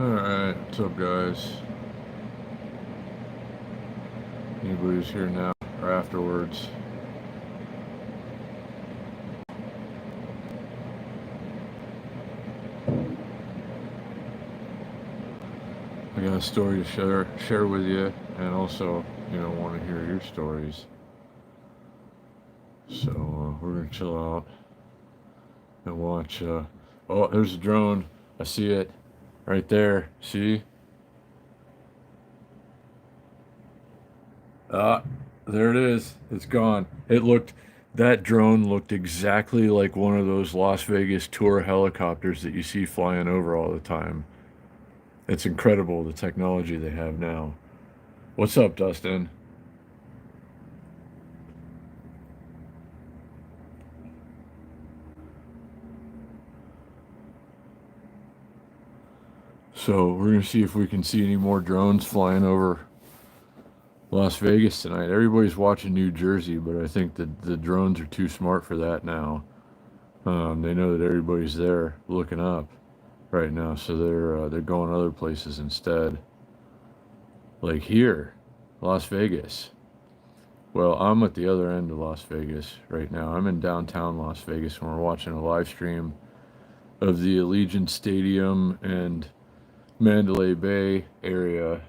Alright, what's up, guys? Anybody's here now or afterwards? I got a story to share with you, and also, want to hear your stories. So we're gonna chill out and watch. Oh, there's a drone. I see it right there. See? Ah, there it is. It's gone. That drone looked exactly like one of those Las Vegas tour helicopters that you see flying over all the time. It's incredible the technology they have now. What's up, Dustin? So we're gonna see if we can see any more drones flying over Las Vegas tonight. Everybody's watching New Jersey, but I think that the drones are too smart for that now. They know that everybody's there looking up right now, so they're going other places instead. Like here, Las Vegas. Well, I'm at the other end of Las Vegas right now. I'm in downtown Las Vegas, and we're watching a live stream of the Allegiant Stadium and Mandalay Bay area.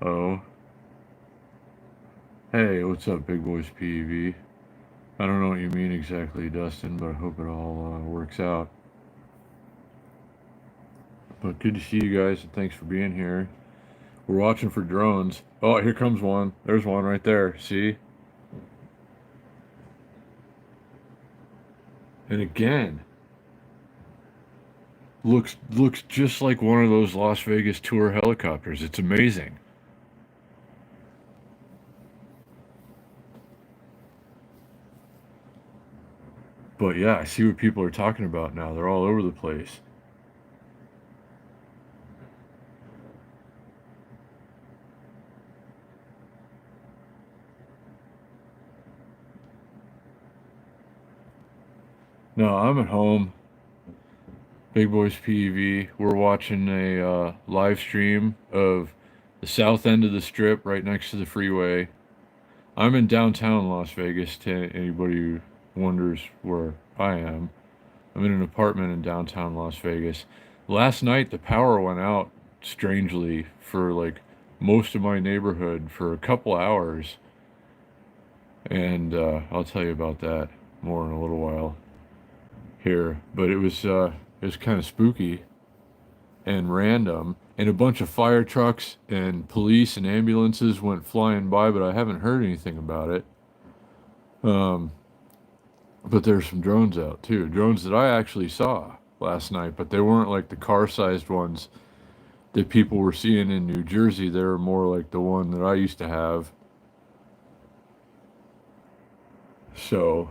Oh. Hey, what's up, Big Boys PEV? I don't know what you mean exactly, Dustin, but I hope it all works out. But good to see you guys, and thanks for being here. We're watching for drones. Oh, here comes one. There's one right there. See? And again, looks just like one of those Las Vegas tour helicopters. It's amazing. But yeah, I see what people are talking about now. They're all over the place. No, I'm at home. Big Boys PEV. We're watching a live stream of the south end of the strip right next to the freeway. I'm in downtown Las Vegas, to anybody who wonders where I am. I'm in an apartment in downtown Las Vegas. Last night, the power went out strangely for like most of my neighborhood for a couple hours. And I'll tell you about that more in a little while here. But it was kind of spooky and random, and a bunch of fire trucks and police and ambulances went flying by, but I haven't heard anything about it. But there's some drones out too, drones that I actually saw last night, but they weren't like the car-sized ones that people were seeing in New Jersey. They were more like the one that I used to have. So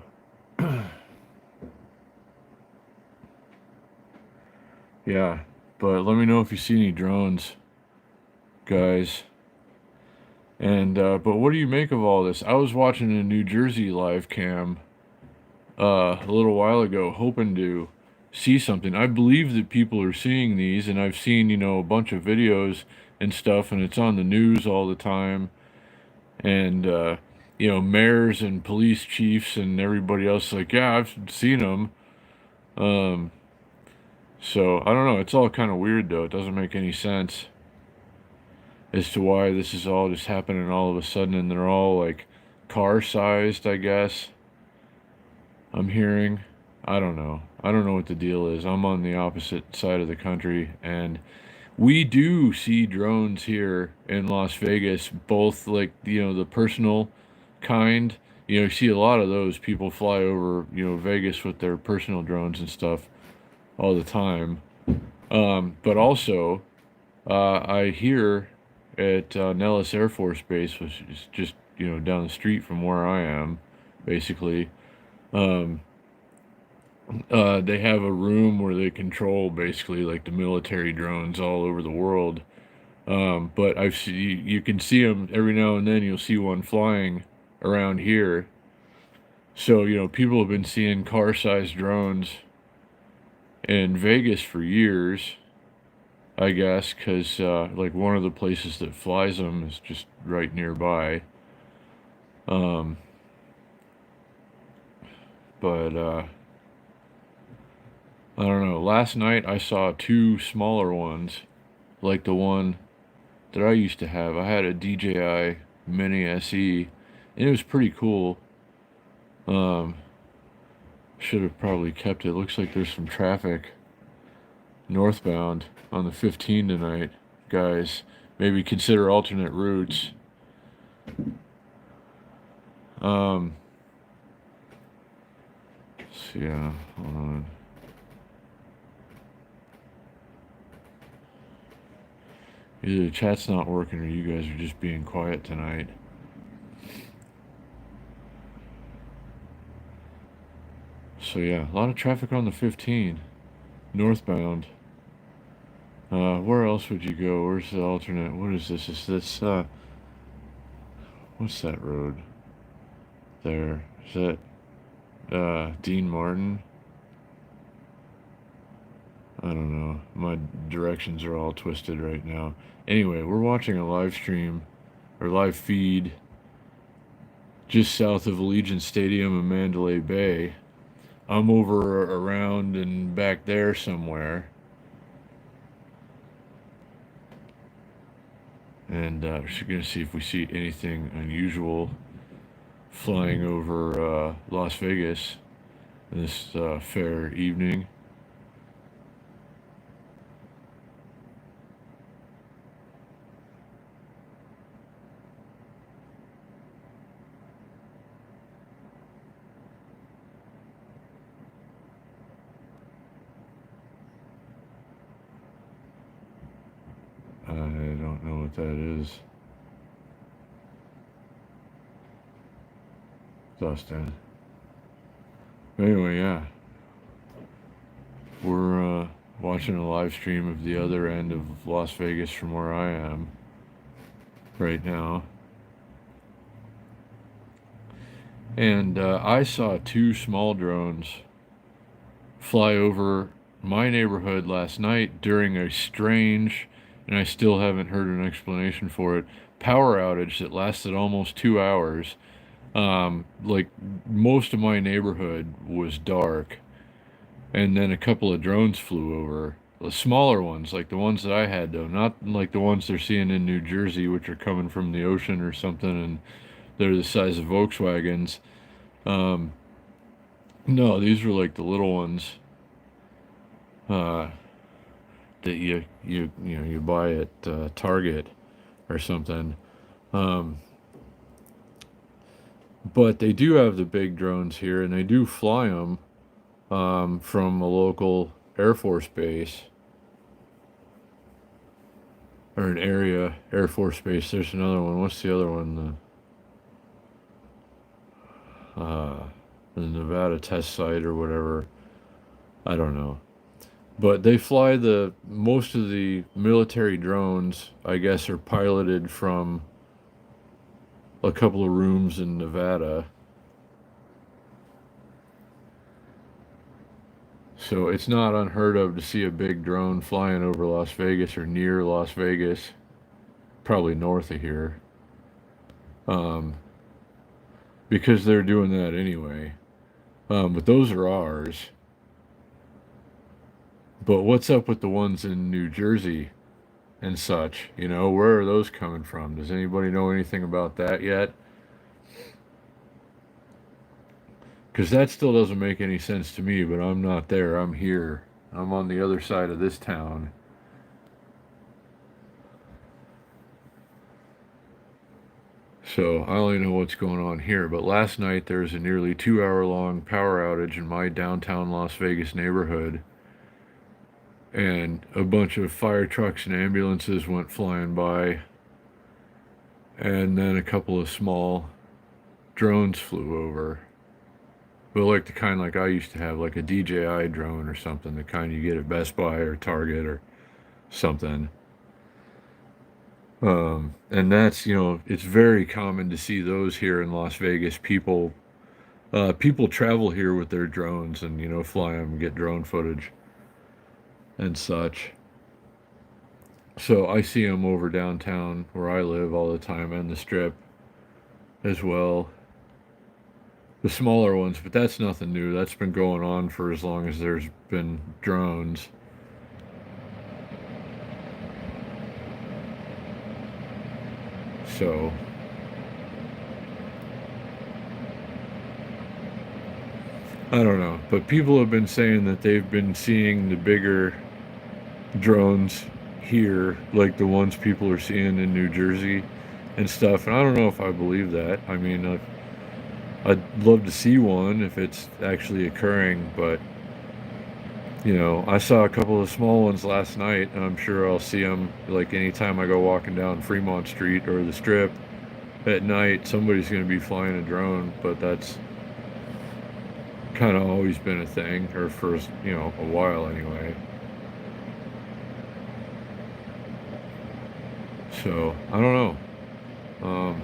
yeah, but let me know if you see any drones, guys. And but what do you make of all this? I was watching a New Jersey live cam a little while ago, hoping to see something. I believe that people are seeing these, and I've seen, a bunch of videos and stuff, and it's on the news all the time. And mayors and police chiefs and everybody else like, yeah, I've seen them. Um, so I don't know. It's all kind of weird though. It doesn't make any sense as to why this is all just happening all of a sudden, and they're all like car sized, I guess. I'm hearing. I don't know. I don't know what the deal is. I'm on the opposite side of the country, and we do see drones here in Las Vegas, both like, the personal kind. You see a lot of those people fly over, Vegas with their personal drones and stuff all the time. But also, I hear at Nellis Air Force Base, which is just, down the street from where I am, basically. They have a room where they control basically like the military drones all over the world. But you can see them every now and then. You'll see one flying around here. So, people have been seeing car-sized drones in Vegas for years, I guess, because like one of the places that flies them is just right nearby. Um, but I don't know. Last night I saw two smaller ones, like the one that I used to have. I had a DJI Mini SE, and it was pretty cool. Um, should have probably kept it. Looks like there's some traffic northbound on the 15 tonight, guys. Maybe consider alternate routes. Um, so yeah, hold on. Either the chat's not working or you guys are just being quiet tonight. So yeah, a lot of traffic on the 15 northbound. Where else would you go? Where's the alternate? What is this? Is this what's that road there? Is that Dean Martin? I don't know. My directions are all twisted right now. Anyway, we're watching a live stream or live feed just south of Allegiant Stadium in Mandalay Bay. I'm over around and back there somewhere. And we're going to see if we see anything unusual flying over Las Vegas this fair evening. I don't know what that is. Dustin. Anyway, yeah. We're watching a live stream of the other end of Las Vegas from where I am right now. And I saw two small drones fly over my neighborhood last night during a strange, and I still haven't heard an explanation for it, power outage that lasted almost 2 hours. Like most of my neighborhood was dark, and then a couple of drones flew over. The smaller ones, like the ones that I had, though, not like the ones they're seeing in New Jersey, which are coming from the ocean or something, and they're the size of Volkswagens. Um, no, these were like the little ones uh, that you buy at Target or something. Um, but they do have the big drones here, and they do fly them from a local Air Force base or an area Air Force base. There's another one. What's the other one? The Nevada test site or whatever. I don't know. But they fly most of the military drones, I guess, are piloted from a couple of rooms in Nevada. So it's not unheard of to see a big drone flying over Las Vegas or near Las Vegas, probably north of here, um, because they're doing that anyway. But those are ours. But what's up with the ones in New Jersey and such? Where are those coming from? Does anybody know anything about that yet? Because that still doesn't make any sense to me, but I'm not there. I'm here. I'm on the other side of this town. So I only know what's going on here. But last night there was a nearly 2 hour long power outage in my downtown Las Vegas neighborhood. And a bunch of fire trucks and ambulances went flying by. And then a couple of small drones flew over. But like the kind like I used to have, like a DJI drone or something, the kind you get at Best Buy or Target or something. And that's, it's very common to see those here in Las Vegas. People travel here with their drones and, fly them and get drone footage and such. So I see them over downtown where I live all the time and the strip as well. The smaller ones, but that's nothing new. That's been going on for as long as there's been drones. So I don't know, but people have been saying that they've been seeing the bigger drones here, like the ones people are seeing in New Jersey and stuff. And I don't know if I believe that. I mean, I'd love to see one if it's actually occurring, but I saw a couple of small ones last night, and I'm sure I'll see them like anytime I go walking down Fremont Street or the Strip at night. Somebody's going to be flying a drone, but that's kind of always been a thing, or for a while anyway. So I don't know. Um,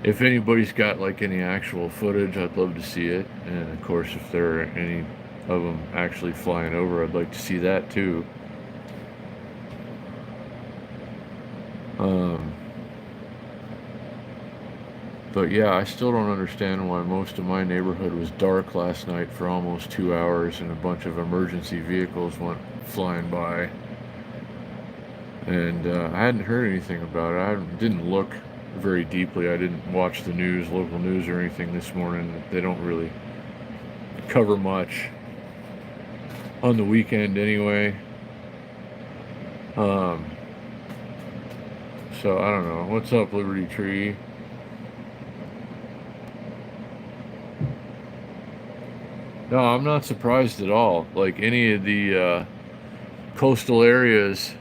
if anybody's got like any actual footage, I'd love to see it. And of course, if there are any of them actually flying over, I'd like to see that too. Um, but yeah, I still don't understand why most of my neighborhood was dark last night for almost 2 hours and a bunch of emergency vehicles went flying by. And I hadn't heard anything about it. I didn't look very deeply. I didn't watch the news, local news, or anything this morning. They don't really cover much on the weekend anyway. Um, so I don't know. What's up, Liberty Tree? No, I'm not surprised at all. Like any of the coastal areas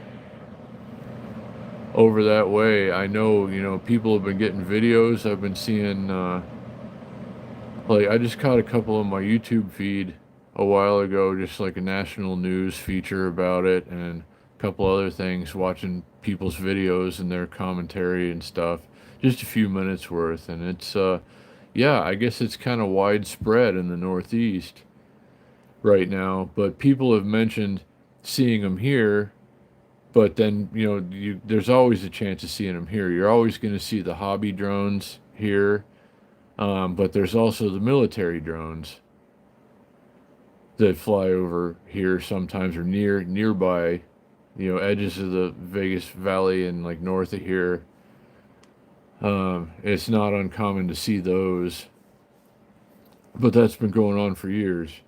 over that way, I know, people have been getting videos. I've been seeing, like, I just caught a couple on my YouTube feed a while ago, just like a national news feature about it, and a couple other things, watching people's videos and their commentary and stuff. Just a few minutes worth. And it's, yeah, I guess it's kind of widespread in the Northeast right now, but people have mentioned seeing them here. But then, there's always a chance of seeing them here. You're always going to see the hobby drones here, but there's also the military drones that fly over here sometimes or nearby, edges of the Vegas Valley and like north of here. It's not uncommon to see those, but that's been going on for years.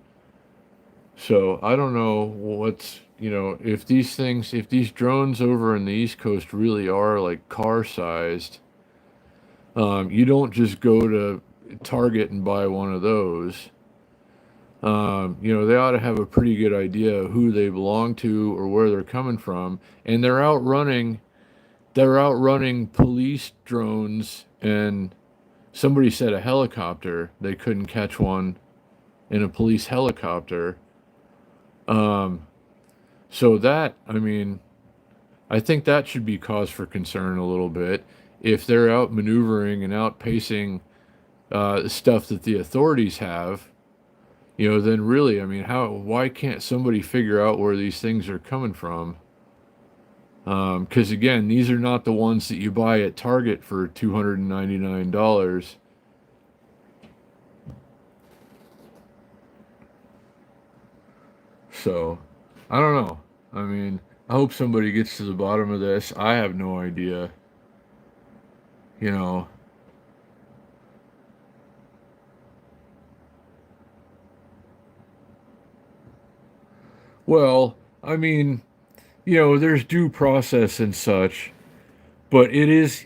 So I don't know if these drones over in the East Coast really are like car sized. You don't just go to Target and buy one of those. They ought to have a pretty good idea of who they belong to or where they're coming from, and they're outrunning police drones, and somebody said a helicopter. They couldn't catch one in a police helicopter. Um, so that, I mean, I think that should be cause for concern a little bit. If they're out maneuvering and outpacing stuff that the authorities have, then really, I mean, why can't somebody figure out where these things are coming from? Because again, these are not the ones that you buy at Target for $299. So, I don't know. I mean, I hope somebody gets to the bottom of this. I have no idea. You know, well, I mean, there's due process and such, but it is,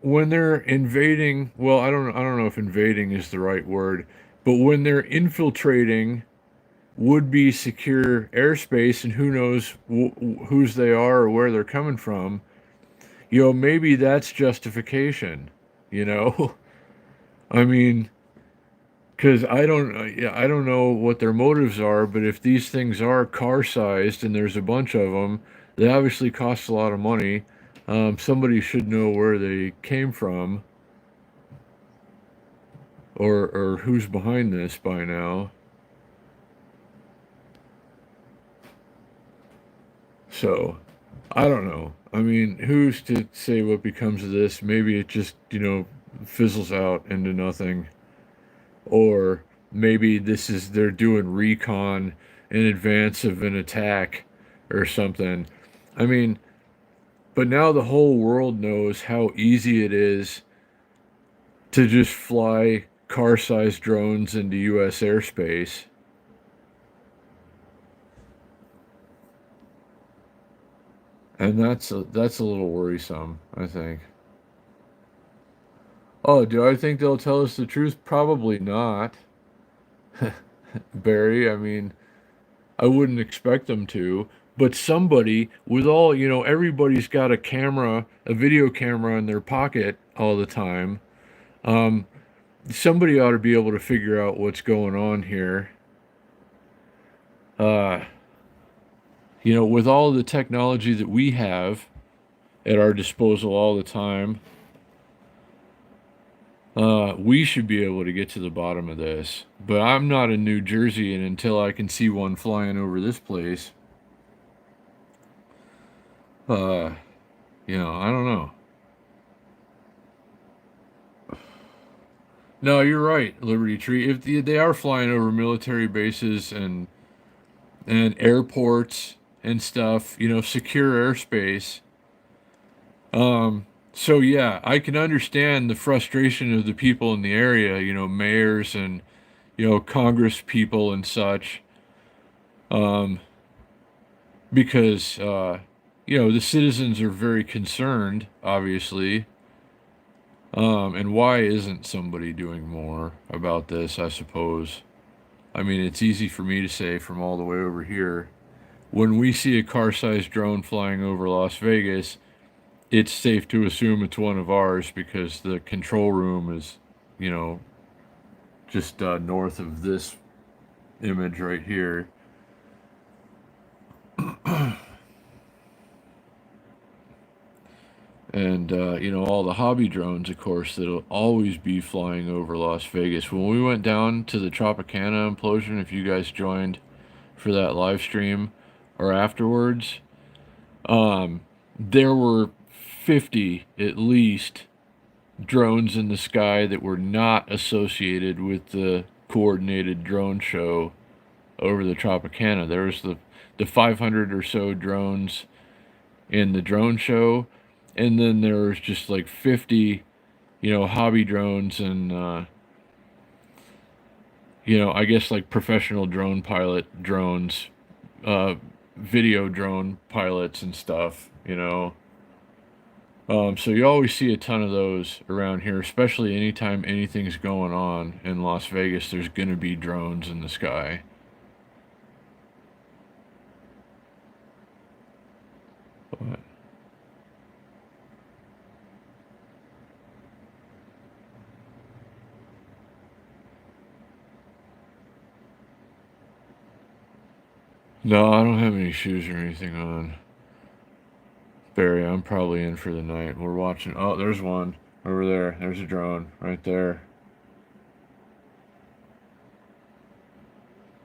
when they're invading, well, I don't know if invading is the right word, but when they're infiltrating would be secure airspace and who knows whose they are or where they're coming from, maybe that's justification, you know? I mean, because yeah, I don't know what their motives are, but if these things are car sized and there's a bunch of them, They obviously cost a lot of money. Somebody should know where they came from, or who's behind this by now. So, I don't know. I mean, who's to say what becomes of this? Maybe it just, fizzles out into nothing. Or maybe this is they're doing recon in advance of an attack or something. I mean, but now the whole world knows how easy it is to just fly car-sized drones into US airspace. And that's a little worrisome, I think. Oh, do I think they'll tell us the truth? Probably not, Barry. I mean, I wouldn't expect them to. But somebody with all, everybody's got a camera, a video camera in their pocket all the time. Um, Somebody ought to be able to figure out what's going on here. Uh, with all the technology that we have at our disposal all the time, we should be able to get to the bottom of this. But I'm not in New Jersey, and until I can see one flying over this place, uh, I don't know. No, you're right, Liberty Tree. If they are flying over military bases and airports and stuff, secure airspace. So yeah, I can understand the frustration of the people in the area, mayors and Congress people and such, um, because the citizens are very concerned, obviously. And why isn't somebody doing more about this? I suppose. I mean, it's easy for me to say from all the way over here. When we see a car-sized drone flying over Las Vegas, it's safe to assume it's one of ours because the control room is, you know, just north of this image right here. And, all the hobby drones, of course, that'll always be flying over Las Vegas. When we went down to the Tropicana implosion, if you guys joined for that live stream or afterwards, there were 50 at least drones in the sky that were not associated with the coordinated drone show over the Tropicana. There was the 500 or so drones in the drone show, and then there was just like 50, hobby drones and, I guess like professional drone pilot drones, video drone pilots and stuff. So you always see a ton of those around here, especially anytime anything's going on in Las Vegas, there's going to be drones in the sky. But no, I don't have any shoes or anything on. Barry, I'm probably in for the night. We're watching. Oh, there's one over there. There's a drone right there.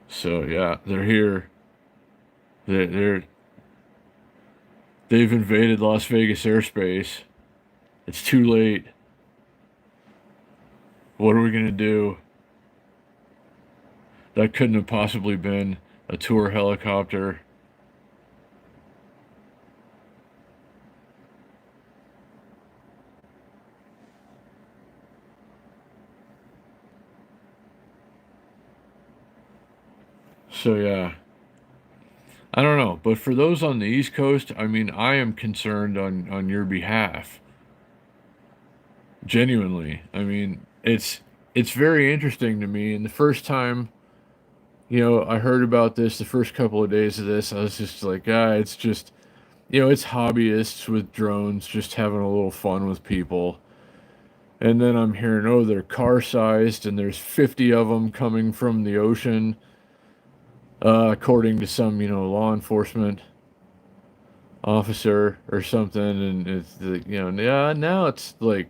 So yeah, they're here. They're they've invaded Las Vegas airspace. It's too late. What are we gonna do? That couldn't have possibly been a tour helicopter. So yeah, I don't know. But for those on the East Coast, I mean, I am concerned on your behalf. Genuinely. I mean, it's very interesting to me. And the first time, I heard about this, the first couple of days of this, I was just like, it's just, it's hobbyists with drones just having a little fun with people. And then I'm hearing, oh, they're car sized and there's 50 of them coming from the ocean, according to some, law enforcement. officer or something, and it's yeah, now it's like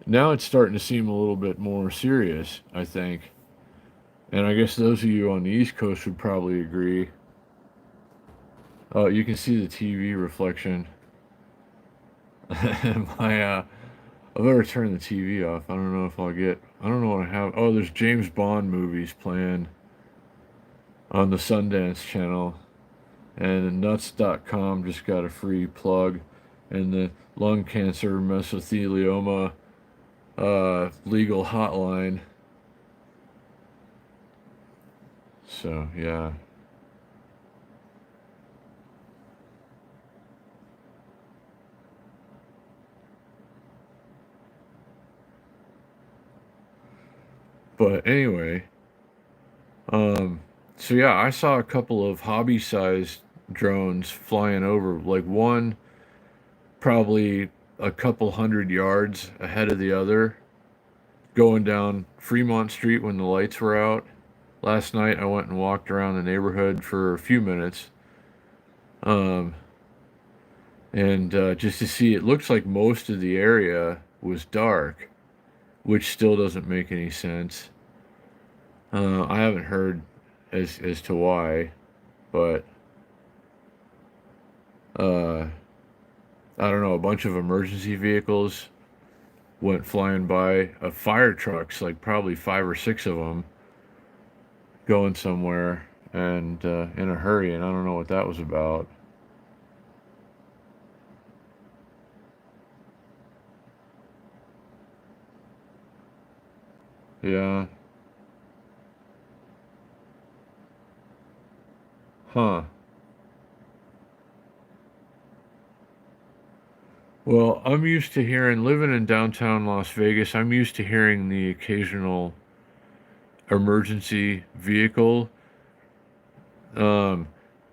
now it's starting to seem a little bit more serious, I think. And I guess those of you on the East Coast would probably agree. Oh, you can see the TV reflection. My I better turn the TV off. I don't know if I'll get. I don't know what I have. Oh, there's James Bond movies playing on the Sundance channel, and nuts.com just got a free plug, and the lung cancer mesothelioma legal hotline. So yeah. But anyway, um, so yeah, I saw a couple of hobby-sized drones flying over, like one probably a couple hundred yards ahead of the other, going down Fremont Street when the lights were out. Last night I went and walked around the neighborhood for a few minutes, um, and just to see, it looks like most of the area was dark, which still doesn't make any sense. I haven't heard as to why, but uh, I don't know. A bunch of emergency vehicles went flying by. Fire trucks, like probably five or six of them, going somewhere and in a hurry, and I don't know what that was about. Yeah, huh. Well, I'm used to hearing, living in downtown Las Vegas, I'm used to hearing the occasional emergency vehicle. Um,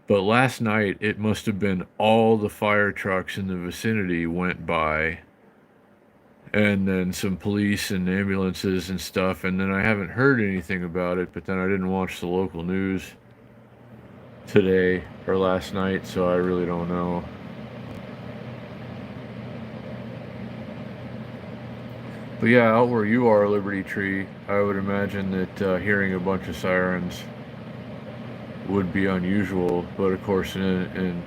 but last night it must have been all the fire trucks in the vicinity went by, and then some police and ambulances and stuff, and then I haven't heard anything about it, but then I didn't watch the local news today or last night, so I really don't know. But yeah, out where you are, Liberty Tree, I would imagine that hearing a bunch of sirens would be unusual. But of course, in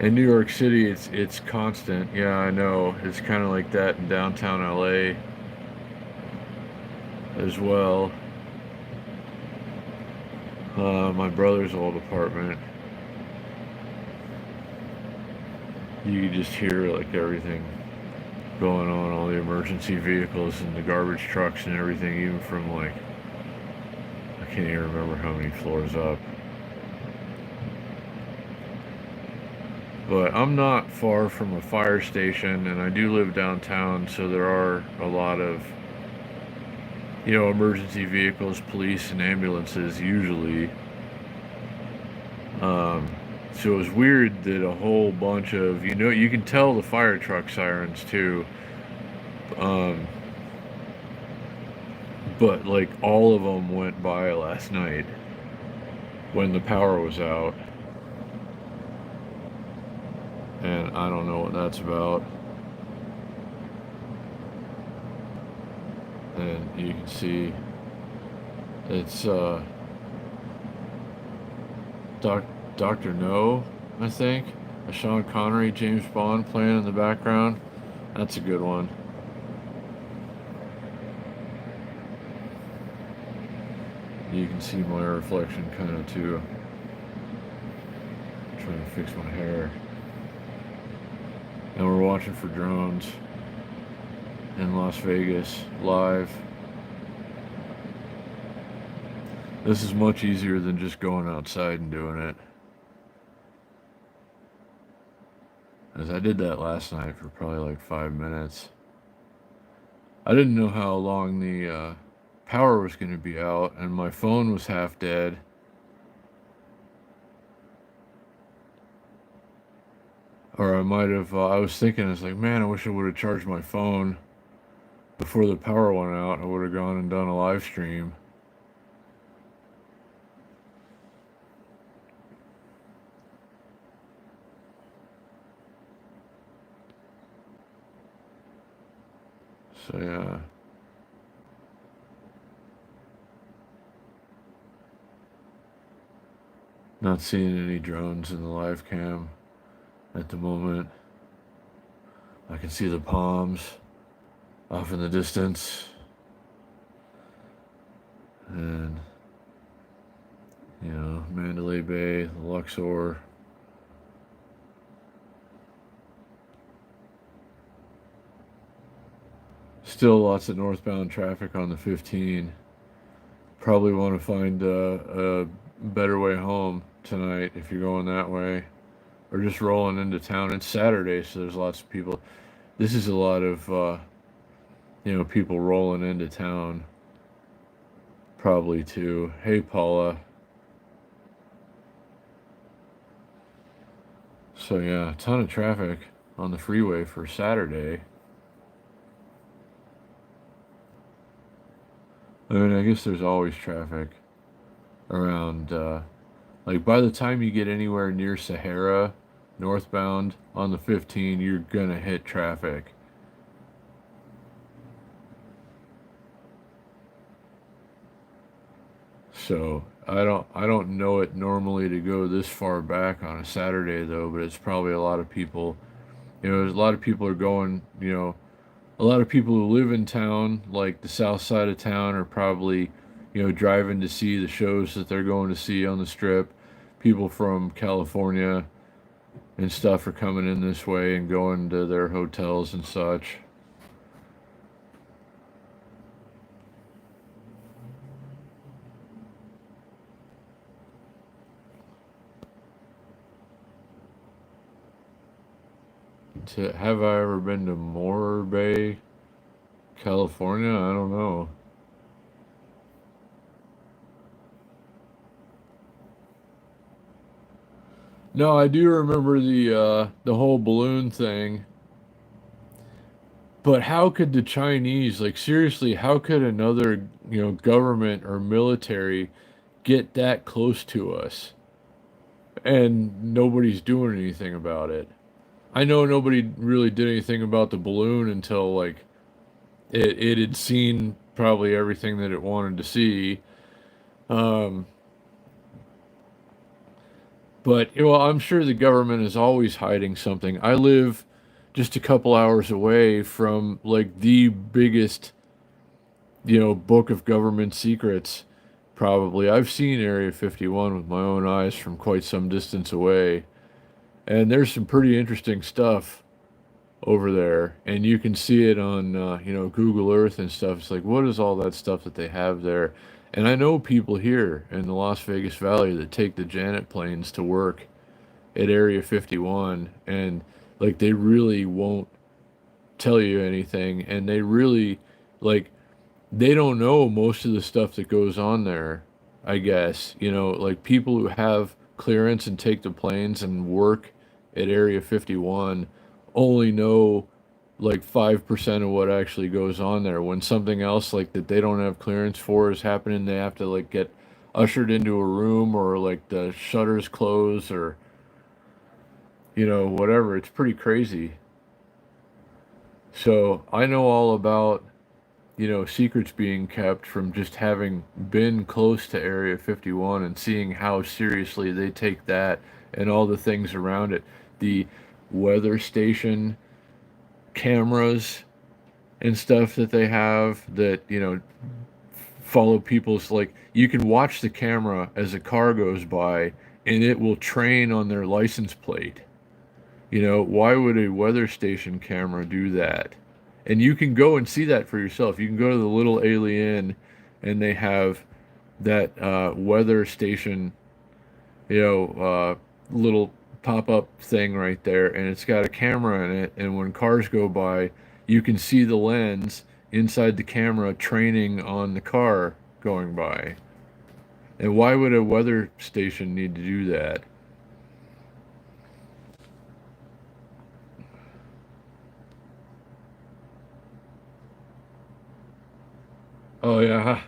New York City, it's constant. Yeah, I know. It's kind of like that in downtown LA as well. My brother's old apartment, you could just hear like everything going on, all the emergency vehicles and the garbage trucks and everything, even from like, I can't even remember how many floors up. But I'm not far from a fire station, and I do live downtown, so there are a lot of, emergency vehicles, police, and ambulances usually. Um, so it was weird that a whole bunch of, you can tell the fire truck sirens too. Um, but like all of them went by last night when the power was out. And I don't know what that's about. And you can see it's Doc, Dr. No, I think. A Sean Connery, James Bond playing in the background. That's a good one. You can see my reflection kind of too. I'm trying to fix my hair. And we're watching for drones in Las Vegas live. This is much easier than just going outside and doing it. As I did that last night for probably like 5 minutes. I didn't know how long the power was going to be out, and my phone was half dead. Or I might have, I was thinking, I was like, man, I wish I would have charged my phone before the power went out. I would have gone and done a live stream. So yeah. Not seeing any drones in the live cam at the moment. I can see the palms off in the distance. And, Mandalay Bay, the Luxor. Still lots of northbound traffic on the 15. Probably want to find a better way home tonight if you're going that way. Or just rolling into town. It's Saturday, so there's lots of people. This is a lot of, people rolling into town. Probably too. Hey, Paula. So yeah, a ton of traffic on the freeway for Saturday. I mean, I guess there's always traffic around. Like by the time you get anywhere near Sahara, northbound on the 15, you're gonna hit traffic. So I don't know it normally to go this far back on a Saturday though, but it's probably a lot of people. There's a lot of people are going. A lot of people who live in town, like the south side of town, are probably, driving to see the shows that they're going to see on the strip. People from California and stuff are coming in this way and going to their hotels and such. Have I ever been to Moore Bay, California? I don't know. No, I do remember the whole balloon thing. But how could the Chinese, like seriously, how could another, government or military get that close to us and nobody's doing anything about it? I know nobody really did anything about the balloon until like it had seen probably everything that it wanted to see. Um, but I'm sure the government is always hiding something. I live just a couple hours away from like the biggest, book of government secrets. Probably I've seen Area 51 with my own eyes from quite some distance away, and there's some pretty interesting stuff over there, and you can see it on Google Earth and stuff. It's like, what is all that stuff that they have there? And I know people here in the Las Vegas Valley that take the Janet planes to work at Area 51, and like they really won't tell you anything, and they really like they don't know most of the stuff that goes on there. I guess like people who have clearance and take the planes and work at Area 51 only know like 5% of what actually goes on there. When something else like that they don't have clearance for is happening, they have to like get ushered into a room, or like the shutters close, or whatever. It's pretty crazy. So I know all about secrets being kept from just having been close to Area 51 and seeing how seriously they take that and all the things around it. The weather station cameras and stuff that they have that, follow people's, like, you can watch the camera as a car goes by and it will train on their license plate. Why would a weather station camera do that? And you can go and see that for yourself. You can go to the Little Alien, and they have that weather station, little pop-up thing right there, and it's got a camera in it. And when cars go by, you can see the lens inside the camera training on the car going by. And why would a weather station need to do that? Oh yeah,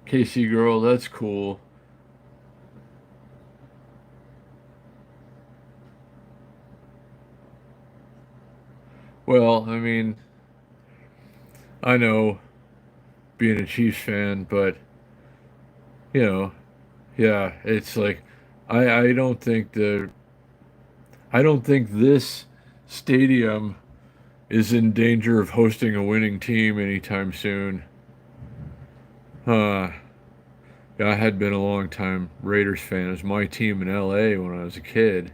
Casey girl, that's cool. Well, I mean, I know, being a Chiefs fan, but you know, yeah, it's like I don't think this stadium is in danger of hosting a winning team anytime soon. Uh, yeah, I had been a long time Raiders fan. It was my team in LA when I was a kid.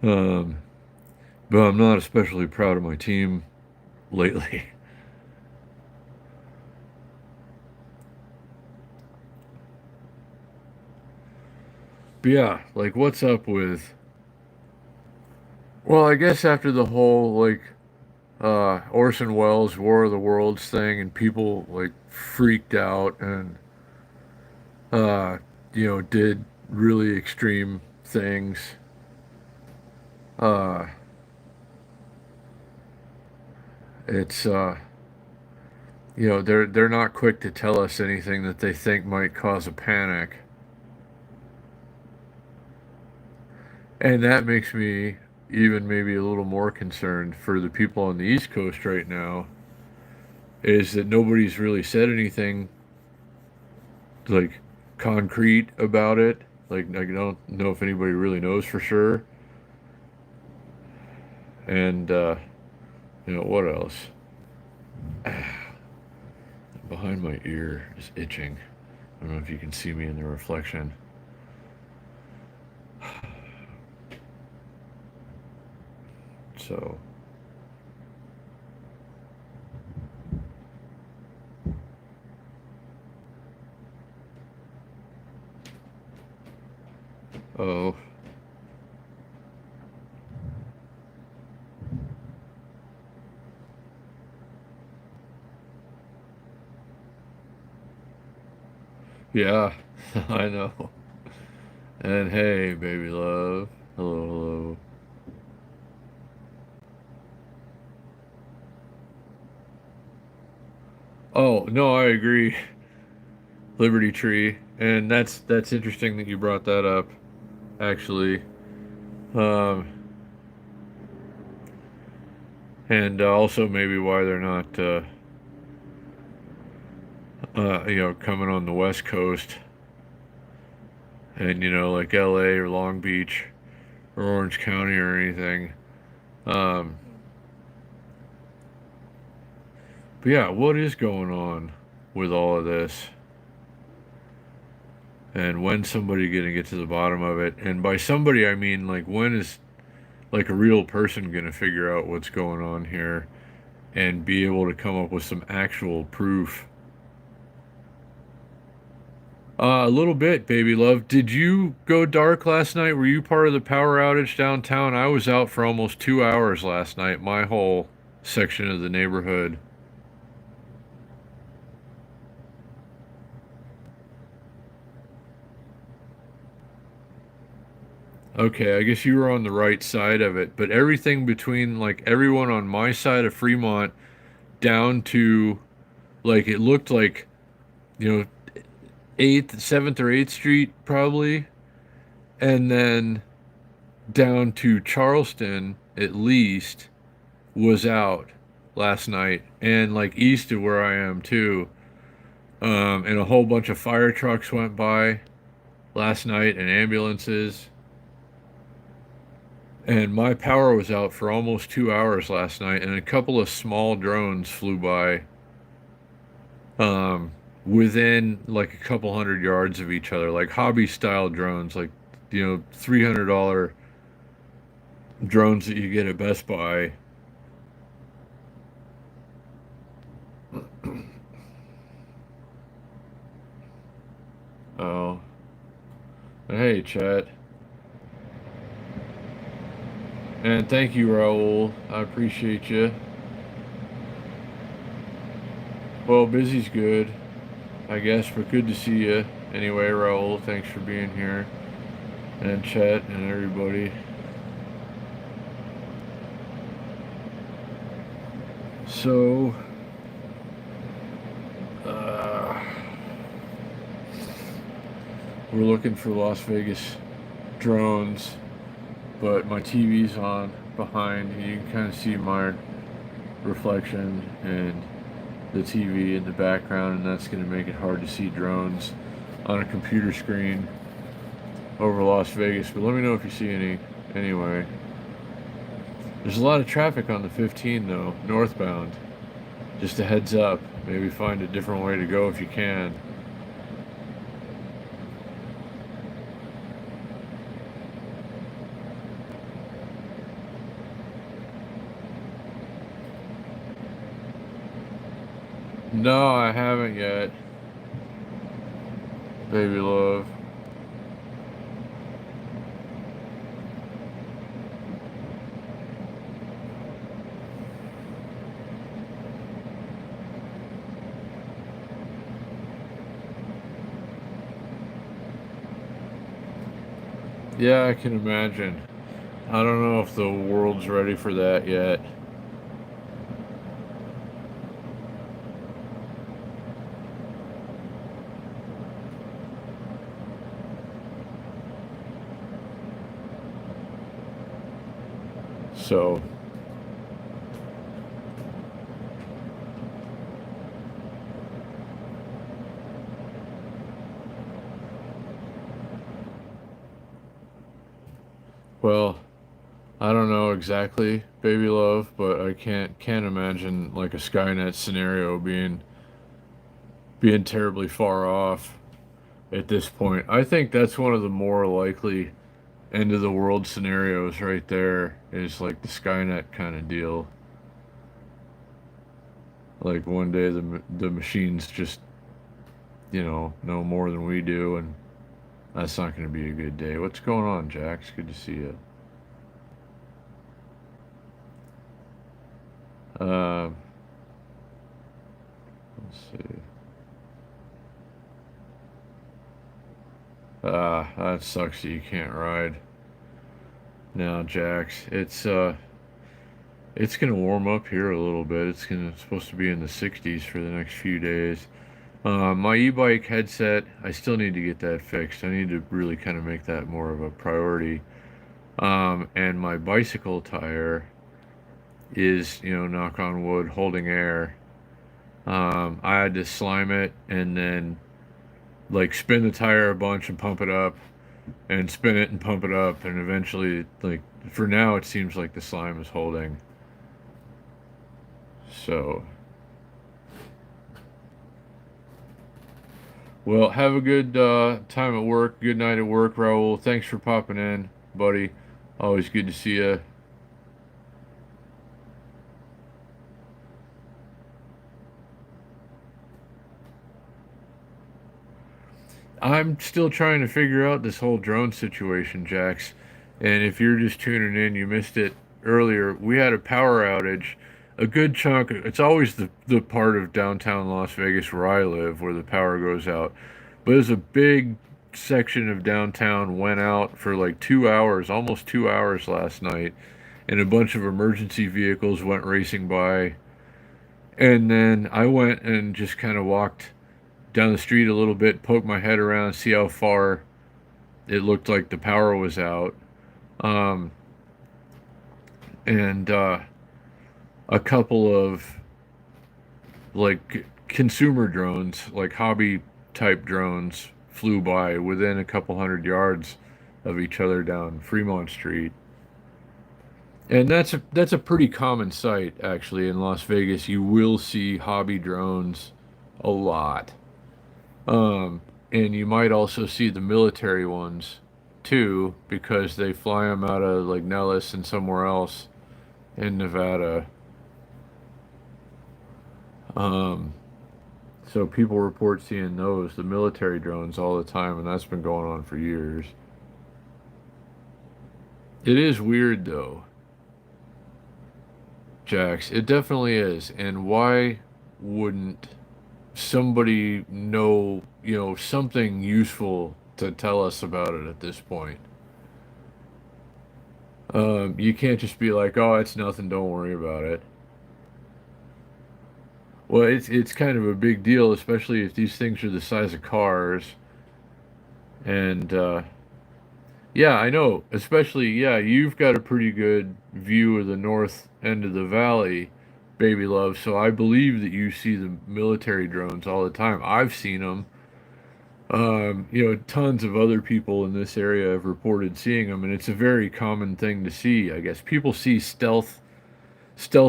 Um, but I'm not especially proud of my team lately. But yeah, like what's up with well, I guess after the whole like Orson Welles War of the Worlds thing and people like freaked out and uh did really extreme things. Uh it's they're not quick to tell us anything that they think might cause a panic. And that makes me even maybe a little more concerned for the people on the East Coast right now is that nobody's really said anything like concrete about it. Like I don't know if anybody really knows for sure. And what else? Behind my ear is itching. I don't know if you can see me in the reflection. So, oh, yeah, I know. And hey, baby love. Hello, hello. Oh, no, I agree. Liberty Tree. And that's interesting that you brought that up, actually. Um, and also maybe why they're not, coming on the West Coast and, like LA or Long Beach or Orange County or anything. Um, but yeah, what is going on with all of this? And when's somebody gonna get to the bottom of it? And by somebody, I mean like when is like a real person gonna figure out what's going on here and be able to come up with some actual proof? A little bit, baby love. Did you go dark last night? Were you part of the power outage downtown? I was out for almost 2 hours last night, my whole section of the neighborhood. Okay, I guess you were on the right side of it, but everything between like everyone on my side of Fremont down to like it looked like, you know, 8th, 7th or 8th Street probably, and then down to Charleston at least was out last night, and like east of where I am too. And a whole bunch of fire trucks went by last night and ambulances. And my power was out for almost 2 hours last night, and a couple of small drones flew by um, within like a couple hundred yards of each other, like hobby style drones, like $300 drones that you get at Best Buy. Oh, hey, chat, and thank you, Raul. I appreciate you. Well, busy's good, I guess, but good to see you. Anyway, Raul, thanks for being here, and chat and everybody. So, uh, we're looking for Las Vegas drones, but my TV's on behind, and you can kind of see my reflection and the TV in the background, and that's going to make it hard to see drones on a computer screen over Las Vegas. But let me know if you see any anyway. There's a lot of traffic on the 15 though, northbound. Just a heads up, maybe find a different way to go if you can. No, I haven't yet. Baby love. Yeah, I can imagine. I don't know if the world's ready for that yet. So, well, I don't know exactly, baby love, but I can't imagine like a Skynet scenario being terribly far off at this point. I think that's one of the more likely end of the world scenarios right there is like the Skynet kind of deal. Like one day the machines just, know more than we do, and that's not going to be a good day. What's going on, Jax? Good to see you. Uh, let's see. That sucks that you can't ride. Now, Jax, it's gonna warm up here a little bit. It's supposed to be in the 60s for the next few days. My e-bike headset, I still need to get that fixed. I need to really kind of make that more of a priority. And my bicycle tire is, knock on wood, holding air. I had to slime it and then like spin the tire a bunch and pump it up and spin it and pump it up, and eventually, like, for now it seems like the slime is holding. So, well, have a good time at work. Good night at work, Raul. Thanks for popping in, buddy. Always good to see you. I'm still trying to figure out this whole drone situation, Jax. And if you're just tuning in, you missed it earlier. We had a power outage. A good chunk, it's always the part of downtown Las Vegas where I live where the power goes out. But there's a big section of downtown went out for like 2 hours, almost 2 hours last night. And a bunch of emergency vehicles went racing by. And then I went and just kind of walked down the street a little bit, poked my head around, see how far it looked like the power was out. Um, and a couple of like consumer drones, like hobby type drones, flew by within a couple hundred yards of each other down Fremont Street. And that's a pretty common sight actually in Las Vegas. You will see hobby drones a lot. And you might also see the military ones too, because they fly them out of like Nellis and somewhere else in Nevada. Um, so people report seeing those, the military drones, all the time, and that's been going on for years. It is weird though, Jax. It definitely is. And why wouldn't somebody know, something useful to tell us about it at this point? You can't just be like, "Oh, it's nothing. Don't worry about it." Well, it's kind of a big deal, especially if these things are the size of cars. And yeah, I know. Especially, yeah, you've got a pretty good view of the north end of the valley. baby love. So I believe that you see the military drones all the time. I've seen them. Tons of other people in this area have reported seeing them, and it's a very common thing to see. I guess people see stealth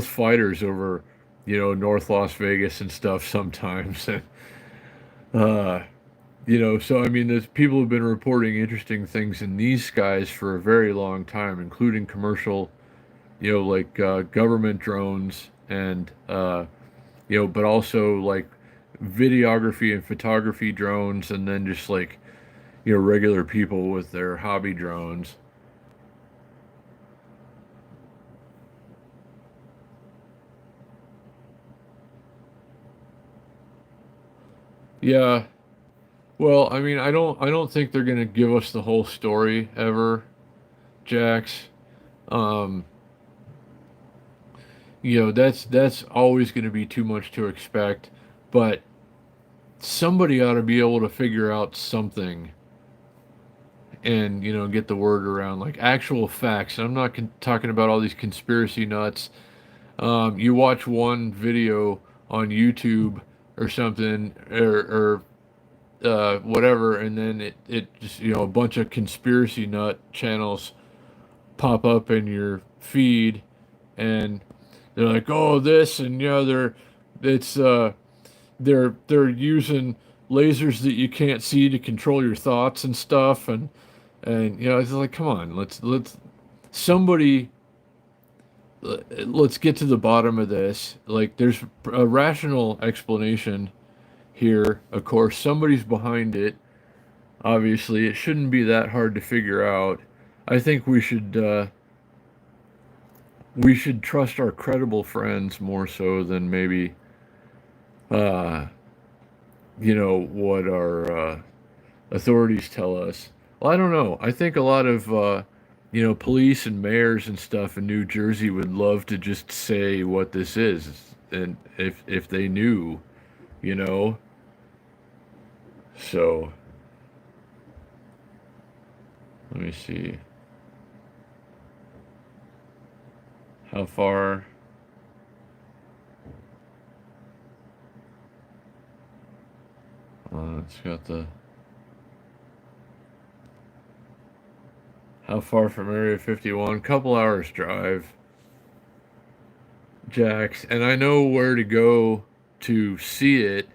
fighters over, North Las Vegas and stuff sometimes. uh, so I mean, there's people have been reporting interesting things in these skies for a very long time, including commercial, like government drones and but also like videography and photography drones, and then just like regular people with their hobby drones. Yeah. Well, I mean, I don't think they're gonna give us the whole story ever, Jax. Um, that's always gonna be too much to expect, but somebody ought to be able to figure out something and get the word around like actual facts. I'm not talking about all these conspiracy nuts. You watch one video on YouTube or something or whatever, and then it just a bunch of conspiracy nut channels pop up in your feed, and they're like, oh, this and it's they're using lasers that you can't see to control your thoughts and stuff, and it's like, come on, let's somebody let's get to the bottom of this. Like, there's a rational explanation here. Of course, somebody's behind it. Obviously, it shouldn't be that hard to figure out. I think we should trust our credible friends more so than maybe uh, what our authorities tell us. Well, I don't know. I think a lot of police and mayors and stuff in New Jersey would love to just say what this is, and if they knew, you know. So let me see how far. It's got the how far from Area 51? Couple hours drive, Jax, and I know where to go to see it.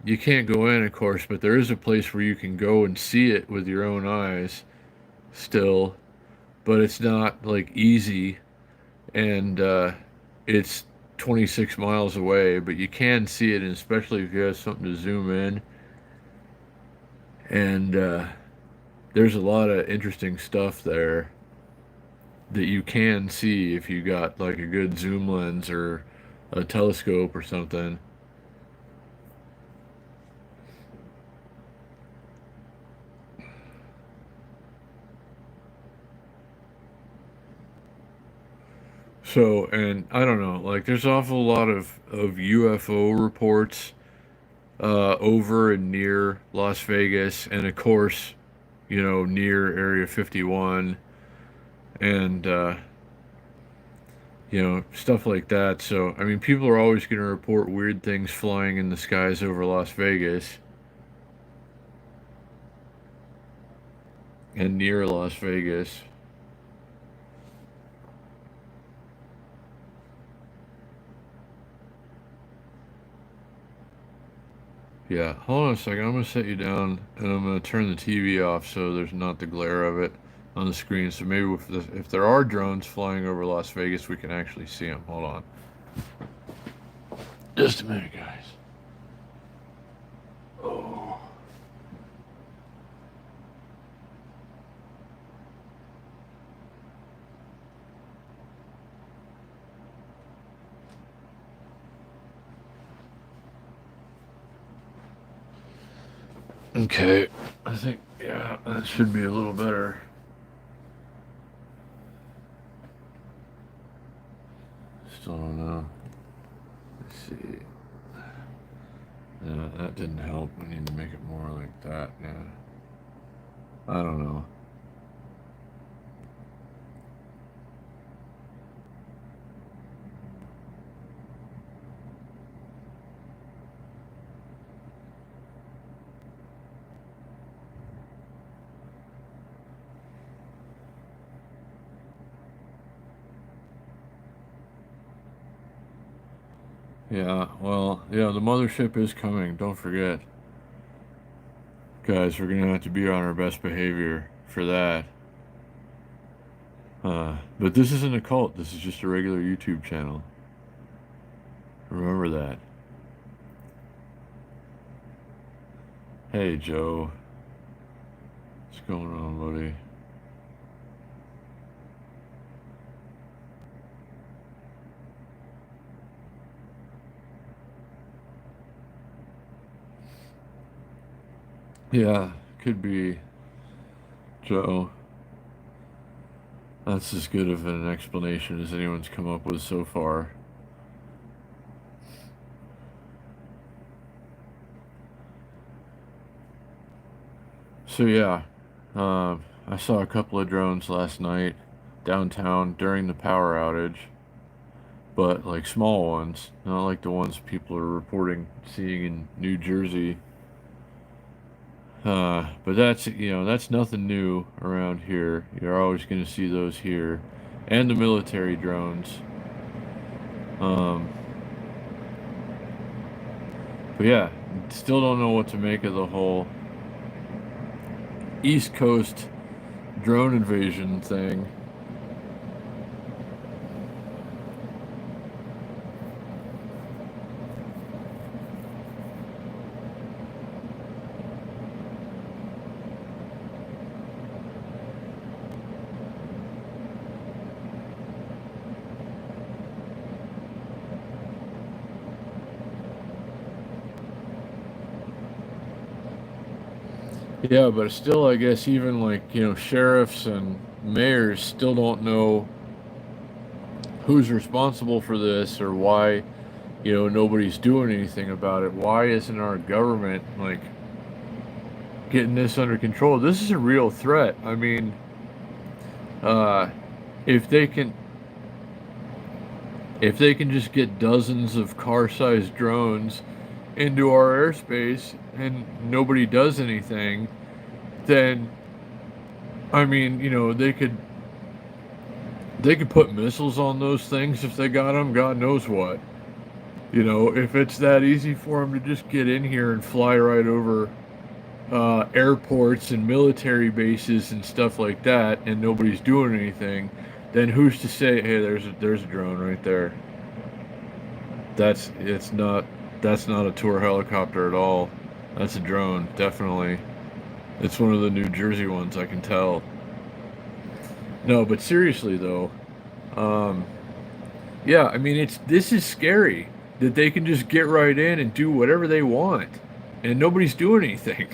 You can't go in, of course, but there is a place where you can go and see it with your own eyes still, but it's not like easy, and it's 26 miles away, but you can see it, and especially if you have something to zoom in. And there's a lot of interesting stuff there that you can see if you got like a good zoom lens or a telescope or something. So, and I don't know, like there's an awful lot of UFO reports over and near Las Vegas, and of course, near Area 51, and stuff like that. So, I mean, people are always going to report weird things flying in the skies over Las Vegas and near Las Vegas. Yeah, hold on a second. I'm going to set you down and I'm going to turn the TV off so there's not the glare of it on the screen. So maybe if there are drones flying over Las Vegas, we can actually see them. Hold on. Just a minute, guys. Oh. Okay, I think, yeah, that should be a little better. Still don't know. Let's see. Yeah, that didn't help. We need to make it more like that. Yeah. I don't know. Yeah, well, yeah, the mothership is coming. Don't forget. Guys, we're going to have to be on our best behavior for that. But this isn't a cult. This is just a regular YouTube channel. Remember that. Hey, Joe. What's going on, buddy? Yeah, could be, Joe. That's as good of an explanation as anyone's come up with so far. So yeah, I saw a couple of drones last night downtown during the power outage, but like small ones, not like the ones people are reporting seeing in New Jersey. But that's nothing new around here. You're always going to see those here, and the military drones. Um, but yeah, still don't know what to make of the whole East Coast drone invasion thing. Yeah, but still, I guess even like, sheriffs and mayors still don't know who's responsible for this or why, nobody's doing anything about it. Why isn't our government like getting this under control? This is a real threat. I mean, uh, if they can if they can just get dozens of car-sized drones into our airspace and nobody does anything, then I mean, they could put missiles on those things if they got them. God knows what. If it's that easy for them to just get in here and fly right over airports and military bases and stuff like that, and nobody's doing anything, then who's to say, hey, there's a drone right there? That's it's not that's not a tour helicopter at all. That's a drone, definitely. It's one of the New Jersey ones, I can tell. No, but seriously though, um, yeah, I mean this is scary that they can just get right in and do whatever they want, and nobody's doing anything.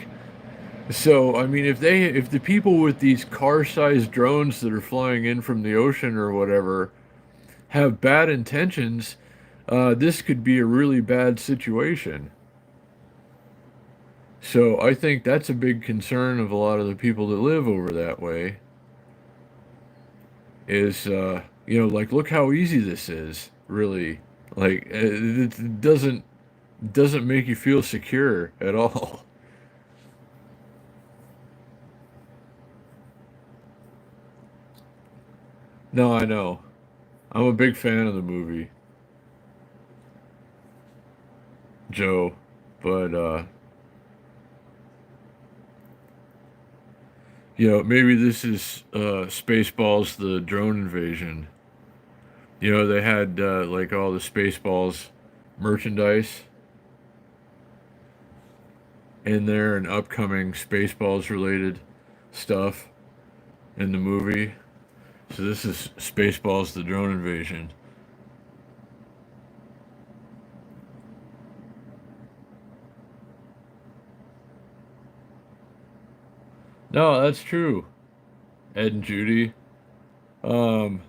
So I mean, if the people with these car-sized drones that are flying in from the ocean or whatever have bad intentions, this could be a really bad situation. So I think that's a big concern of a lot of the people that live over that way is, like, look how easy this is, really. Like, it doesn't make you feel secure at all. No, I know. I'm a big fan of the movie, Joe, but, maybe this is Spaceballs, the drone invasion. They had like all the Spaceballs merchandise in there and upcoming Spaceballs related stuff in the movie. So this is Spaceballs, the drone invasion. No, that's true, Ed and Judy. Um,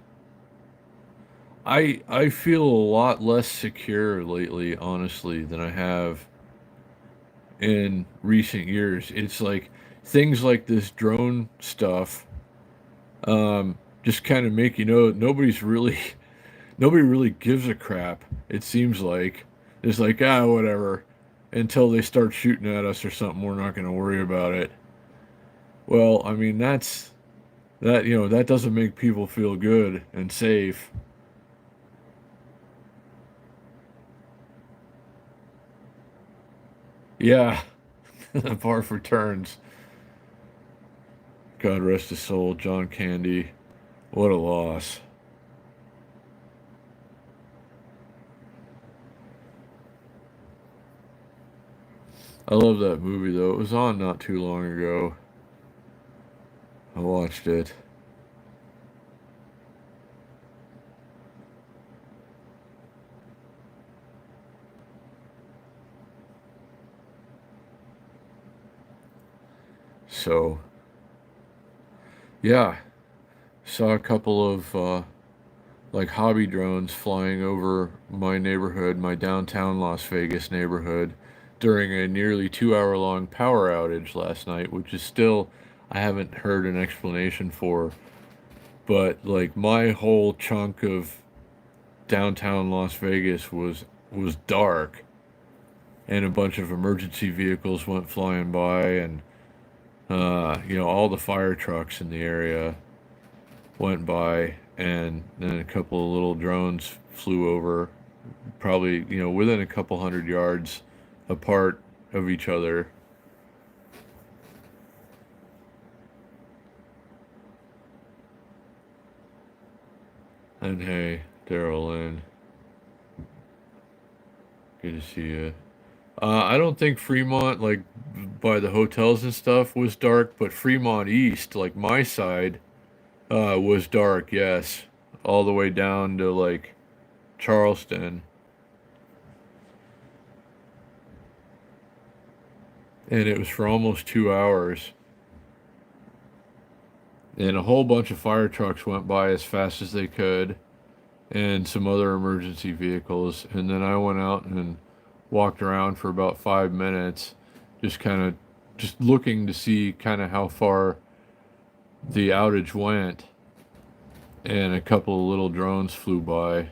I feel a lot less secure lately, honestly, than I have in recent years. It's like things like this drone stuff just kind of make nobody really gives a crap. It seems like it's like whatever until they start shooting at us or something. We're not going to worry about it. Well, I mean that doesn't make people feel good and safe. Yeah, the Barf returns. God rest his soul, John Candy. What a loss. I love that movie though. It was on not too long ago. I watched it. So, yeah, saw a couple of like hobby drones flying over my neighborhood, my downtown Las Vegas neighborhood, during a nearly 2 hour long power outage last night, which is still, I haven't heard an explanation for. But like my whole chunk of downtown Las Vegas was dark, and a bunch of emergency vehicles went flying by, and all the fire trucks in the area went by, and then a couple of little drones flew over, probably, within a couple hundred yards apart of each other. And hey, Daryl Lynn, good to see you. I don't think Fremont, like by the hotels and stuff, was dark, but Fremont East, like my side, was dark, yes, all the way down to like Charleston. And it was for almost 2 hours. And a whole bunch of fire trucks went by as fast as they could, and some other emergency vehicles. And then I went out and walked around for about 5 minutes, just kind of just looking to see kind of how far the outage went. And a couple of little drones flew by.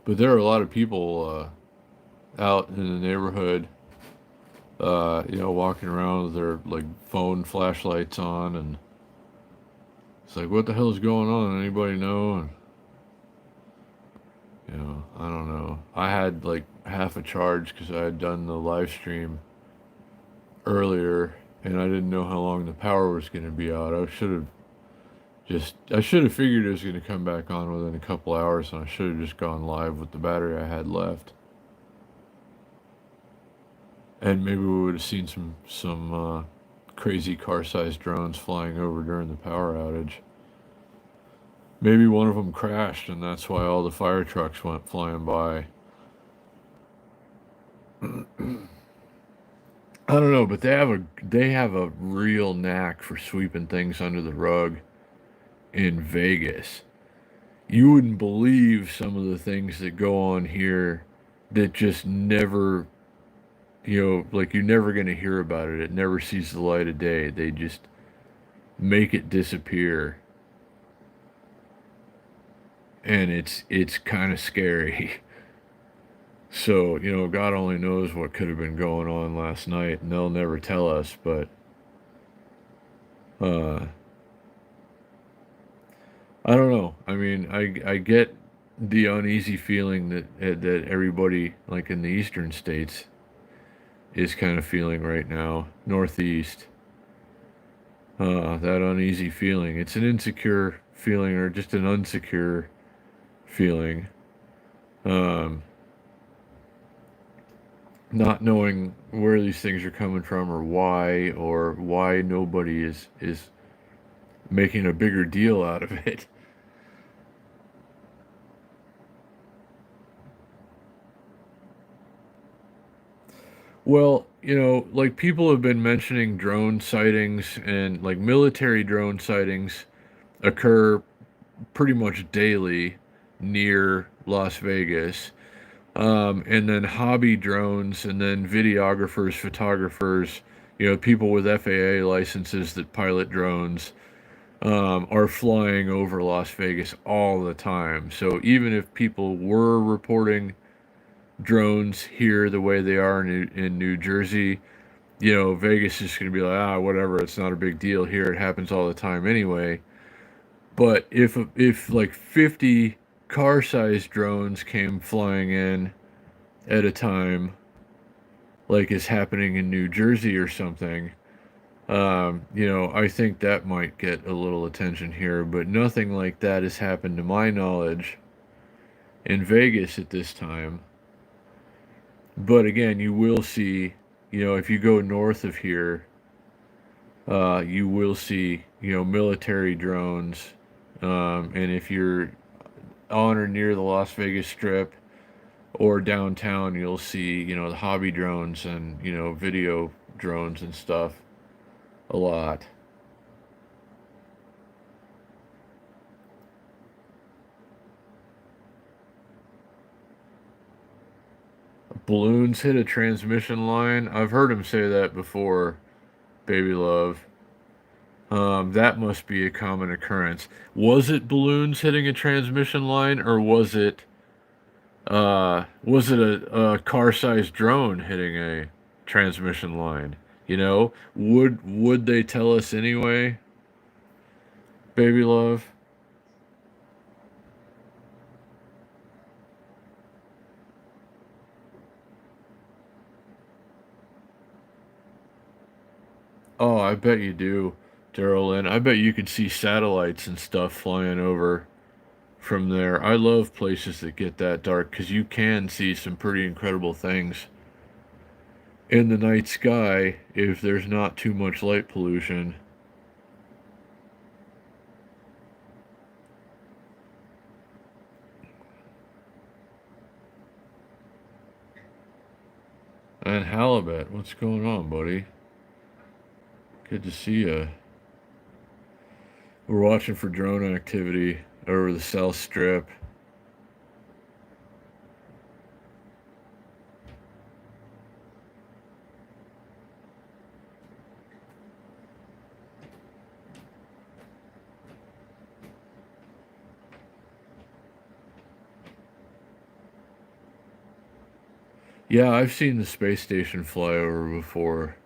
But there are a lot of people out in the neighborhood, walking around with their like phone flashlights on, and it's like, what the hell is going on? Anybody know? And I don't know. I had like half a charge because I had done the live stream earlier, and I didn't know how long the power was going to be out. I should have figured it was going to come back on within a couple hours, and I should have just gone live with the battery I had left. And maybe we would have seen some crazy car-sized drones flying over during the power outage. Maybe one of them crashed, and that's why all the fire trucks went flying by. I don't know, but they have a real knack for sweeping things under the rug in Vegas. You wouldn't believe some of the things that go on here that just never, like you're never going to hear about it. It never sees the light of day. They just make it disappear. And it's kind of scary. So, God only knows what could have been going on last night, and they'll never tell us, but uh I don't know. I mean, I get the uneasy feeling that everybody like in the eastern states is kind of feeling right now, Northeast. That uneasy feeling. It's an insecure feeling or just an unsecure feeling. Um, Not knowing where these things are coming from or why nobody is making a bigger deal out of it. Well, like people have been mentioning drone sightings, and like military drone sightings occur pretty much daily near Las Vegas. And then hobby drones, and then videographers, photographers, people with FAA licenses that pilot drones, are flying over Las Vegas all the time. So even if people were reporting drones here the way they are in New Jersey, Vegas is going to be like, whatever, it's not a big deal here. It happens all the time anyway. But if like 50 car-sized drones came flying in at a time, like is happening in New Jersey or something, I think that might get a little attention here, but nothing like that has happened to my knowledge in Vegas at this time. But again, you will see, if you go north of here, you will see, military drones. And if you're on or near the Las Vegas Strip or downtown, you'll see, the hobby drones and, video drones and stuff a lot. Balloons hit a transmission line. I've heard him say that before, baby love. That must be a common occurrence. Was it balloons hitting a transmission line, or was it a car-sized drone hitting a transmission line? Would they tell us anyway, baby love? Oh, I bet you do, Daryl Lynn. I bet you could see satellites and stuff flying over from there. I love places that get that dark because you can see some pretty incredible things in the night sky if there's not too much light pollution. And Halibut, what's going on, buddy? Good to see ya. We're watching for drone activity over the South Strip. Yeah, I've seen the space station fly over before.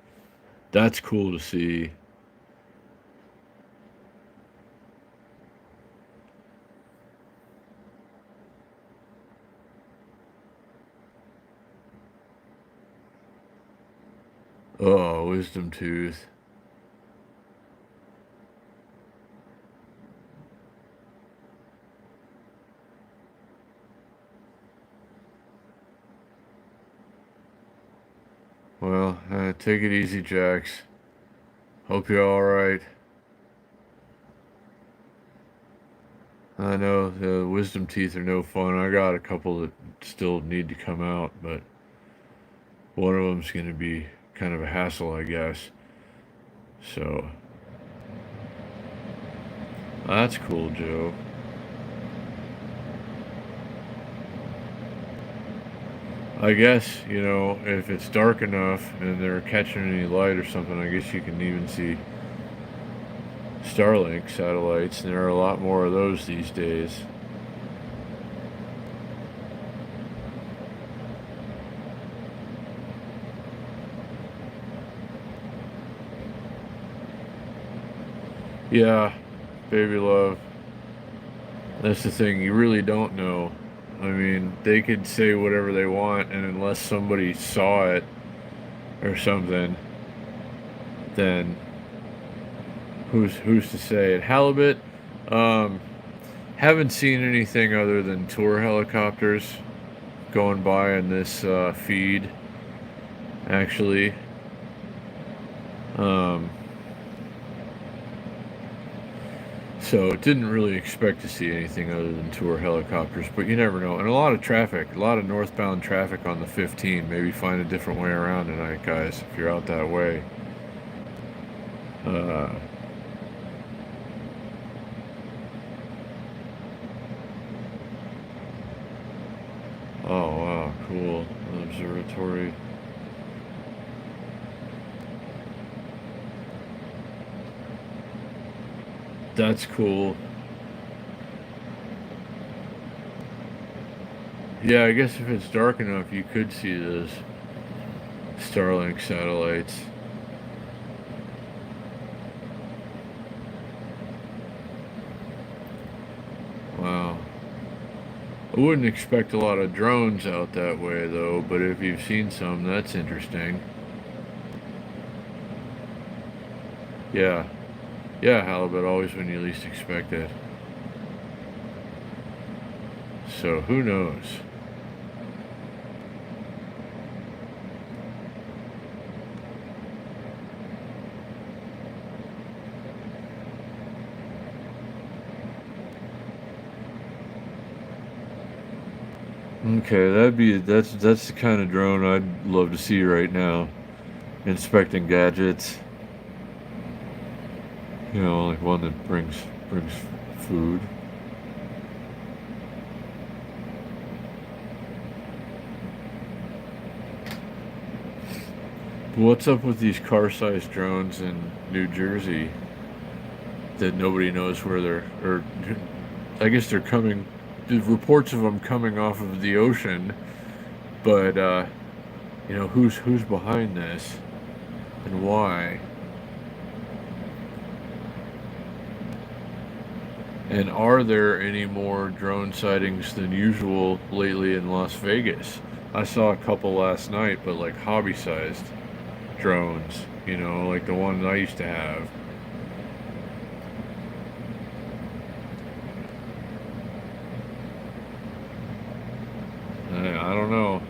That's cool to see. Oh, wisdom tooth. Well, take it easy, Jax. Hope you're alright. I know the wisdom teeth are no fun. I got a couple that still need to come out, but one of them's going to be kind of a hassle, I guess. So, that's cool, Joe. I guess, if it's dark enough and they're catching any light or something, I guess you can even see Starlink satellites, and there are a lot more of those these days. Yeah, baby love. That's the thing, you really don't know. I mean, they could say whatever they want, and unless somebody saw it or something, then who's to say it? Halibut, haven't seen anything other than tour helicopters going by in this feed, actually. So didn't really expect to see anything other than tour helicopters, but you never know. And a lot of traffic, a lot of northbound traffic on the 15. Maybe find a different way around tonight, guys, if you're out that way. Oh, wow, cool. Observatory. That's cool. Yeah, I guess if it's dark enough, you could see those Starlink satellites. Wow. I wouldn't expect a lot of drones out that way, though, but if you've seen some, that's interesting. Yeah. Yeah, halibut, always when you least expect it. So, who knows? Okay, that's the kind of drone I'd love to see right now. Inspecting gadgets. You know, like one that brings food. What's up with these car-sized drones in New Jersey that nobody knows where they're, or I guess they're coming, the reports of them coming off of the ocean, but you know, who's behind this and why? And are there any more drone sightings than usual lately in Las Vegas? I saw a couple last night, but like hobby-sized drones, you know, like the one I used to have. I don't know,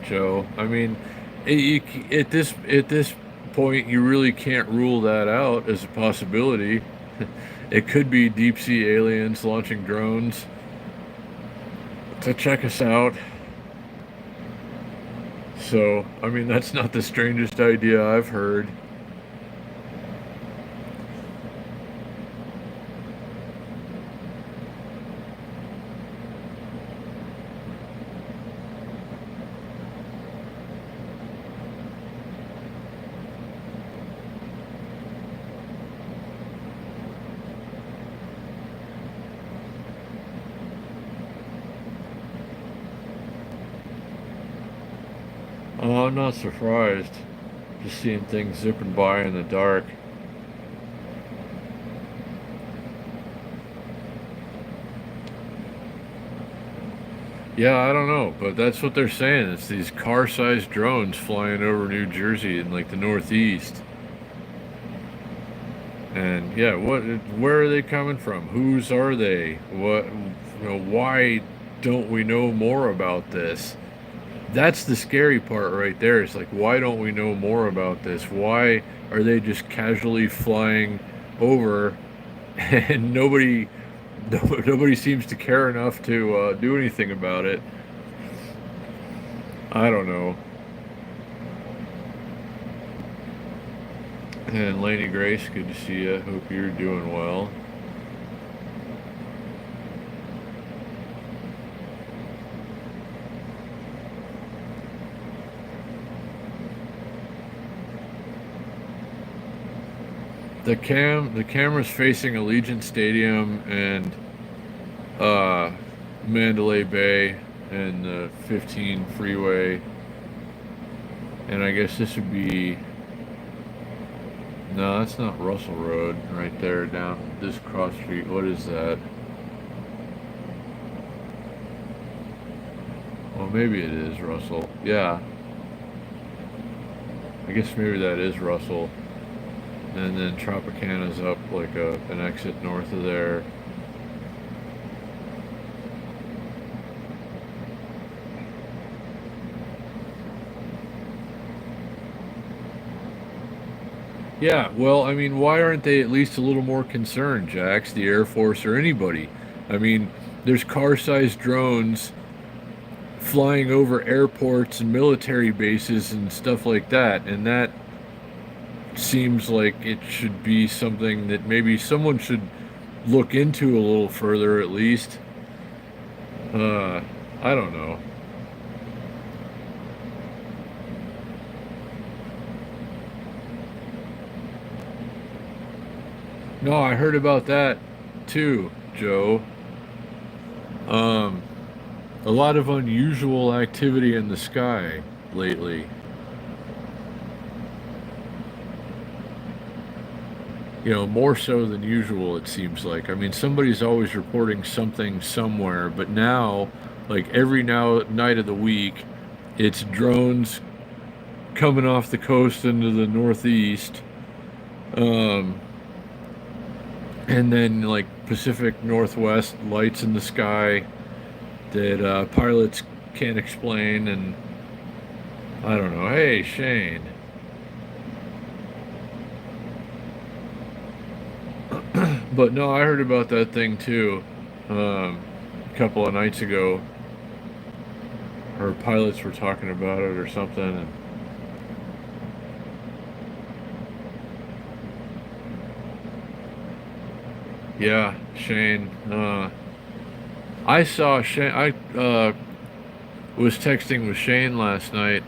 Joe. I mean, at this point, you really can't rule that out as a possibility. It could be deep sea aliens launching drones to check us out. So, I mean, that's not the strangest idea I've heard. Oh, I'm not surprised. Just seeing things zipping by in the dark. Yeah, I don't know, but that's what they're saying. It's these car-sized drones flying over New Jersey in like the Northeast. And yeah, where are they coming from? Whose are they? What, you know, why don't we know more about this? That's the scary part right there. It's like, why don't we know more about this? Why are they just casually flying over and nobody seems to care enough to do anything about it? I don't know. And Laney Grace, good to see you. Hope you're doing well. The camera's facing Allegiant Stadium and uh, Mandalay Bay and the 15 freeway. And I guess this would be, no, that's not Russell Road right there down this cross street. What is that? Well, maybe it is Russell. Yeah. I guess maybe that is Russell. And then Tropicana's up like an exit north of there. Yeah, well, I mean, why aren't they at least a little more concerned, Jax, the Air Force, or anybody? I mean, there's car-sized drones flying over airports and military bases and stuff like that, and that seems like it should be something that maybe someone should look into a little further at least. Uh, I don't know. No, I heard about that too, Joe. Um, a lot of unusual activity in the sky lately. You know, more so than usual, it seems like. I mean, somebody's always reporting something somewhere, but now, like every now night of the week, it's drones coming off the coast into the northeast, um, and then like Pacific Northwest lights in the sky that pilots can't explain, and I don't know. Hey, Shane. But no, I heard about that thing too, a couple of nights ago. Or pilots were talking about it or something, and yeah, Shane. I saw Shane. I was texting with Shane last night.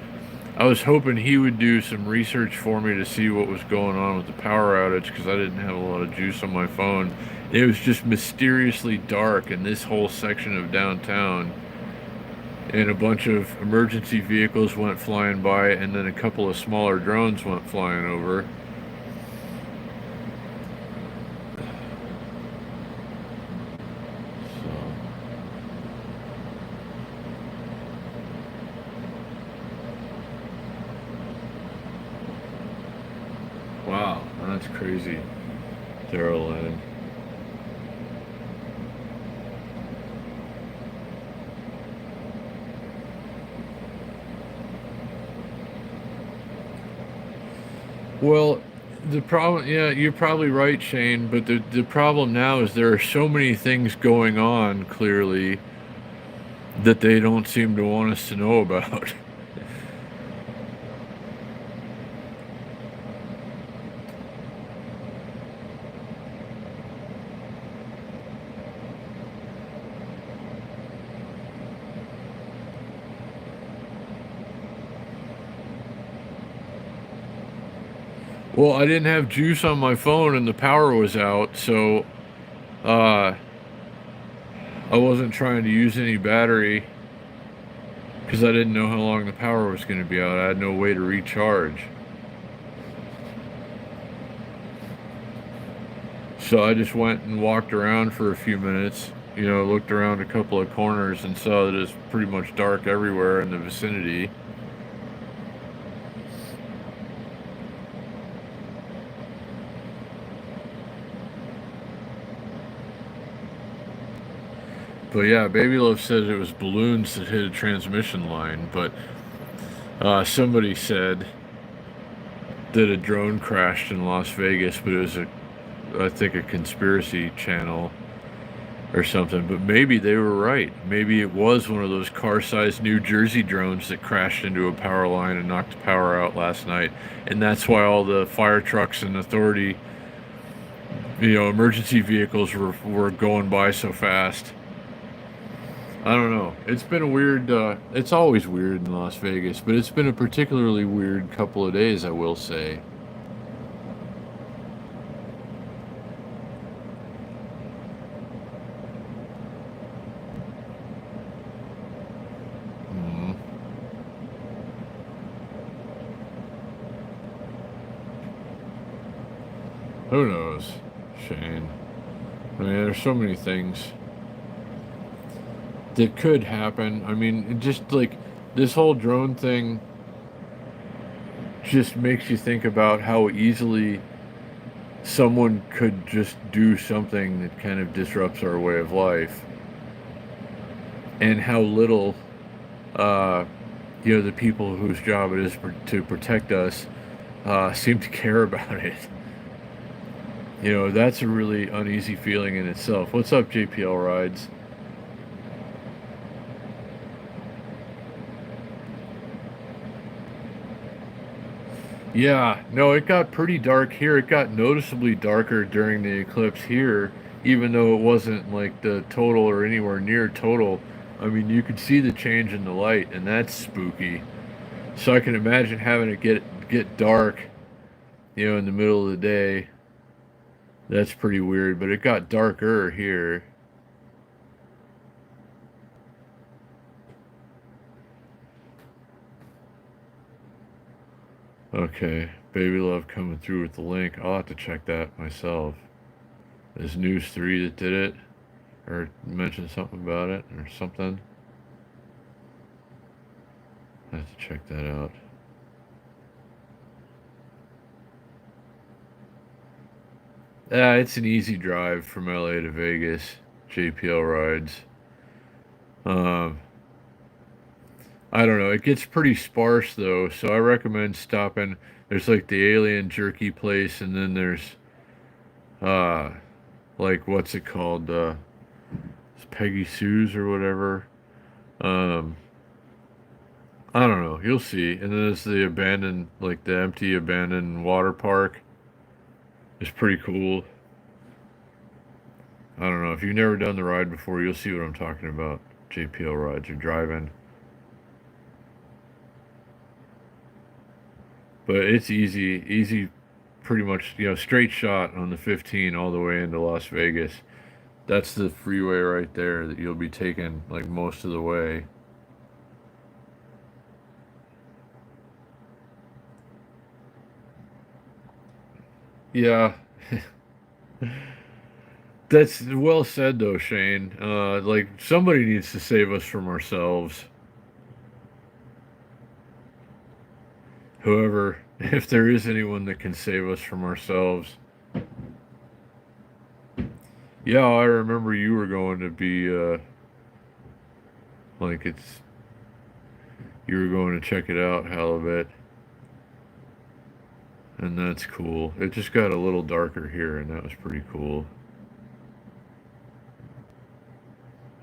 I was hoping he would do some research for me to see what was going on with the power outage because I didn't have a lot of juice on my phone. It was just mysteriously dark in this whole section of downtown, and a bunch of emergency vehicles went flying by, and then a couple of smaller drones went flying over. So, wow, that's crazy. Daryl and well, the problem, yeah, you're probably right, Shane, but the problem now is there are so many things going on, clearly, that they don't seem to want us to know about. Well, I didn't have juice on my phone and the power was out, so uh, I wasn't trying to use any battery because I didn't know how long the power was going to be out. I had no way to recharge. So I just went and walked around for a few minutes, you know, looked around a couple of corners and saw that it's pretty much dark everywhere in the vicinity. But yeah, Baby Love said it was balloons that hit a transmission line, but somebody said that a drone crashed in Las Vegas, but it was I think a conspiracy channel or something. But maybe they were right. Maybe it was one of those car-sized New Jersey drones that crashed into a power line and knocked the power out last night, and that's why all the fire trucks and authority, you know, emergency vehicles were going by so fast. I don't know. It's been a weird. It's always weird in Las Vegas, but it's been a particularly weird couple of days, I will say. Hmm. Who knows, Shane? I mean, there's so many things that could happen. I mean, it just like this whole drone thing just makes you think about how easily someone could just do something that kind of disrupts our way of life, and how little, uh, you know, the people whose job it is to protect us seem to care about it. You know, that's a really uneasy feeling in itself. What's up, JPL Rides? Yeah, no, it got pretty dark here. It got noticeably darker during the eclipse here, even though it wasn't like the total or anywhere near total. I mean, you could see the change in the light, and that's spooky. So I can imagine having it get dark, you know, in the middle of the day. That's pretty weird, but it got darker here. Okay. Baby Love coming through with the link. I'll have to check that myself. Is News 3 that did it? Or mentioned something about it or something? I have to check that out. It's an easy drive from LA to Vegas. JPL rides. Um, I don't know. It gets pretty sparse though, so I recommend stopping. There's like the Alien Jerky place, and then there's uh, like what's it called? It's Peggy Sue's or whatever. Um, I don't know. You'll see. And then there's the abandoned, like the empty abandoned water park. It's pretty cool. I don't know. If you've never done the ride before, you'll see what I'm talking about. JPL rides or driving. But it's easy, pretty much, straight shot on the 15 all the way into Las Vegas. That's the freeway right there that you'll be taking like most of the way. Yeah, that's well said though, Shane. Like somebody needs to save us from ourselves. Whoever, if there is anyone that can save us from ourselves. Yeah, I remember you were going to be like it's you were going to check it out, Halibut, and that's cool. It just got a little darker here, and that was pretty cool.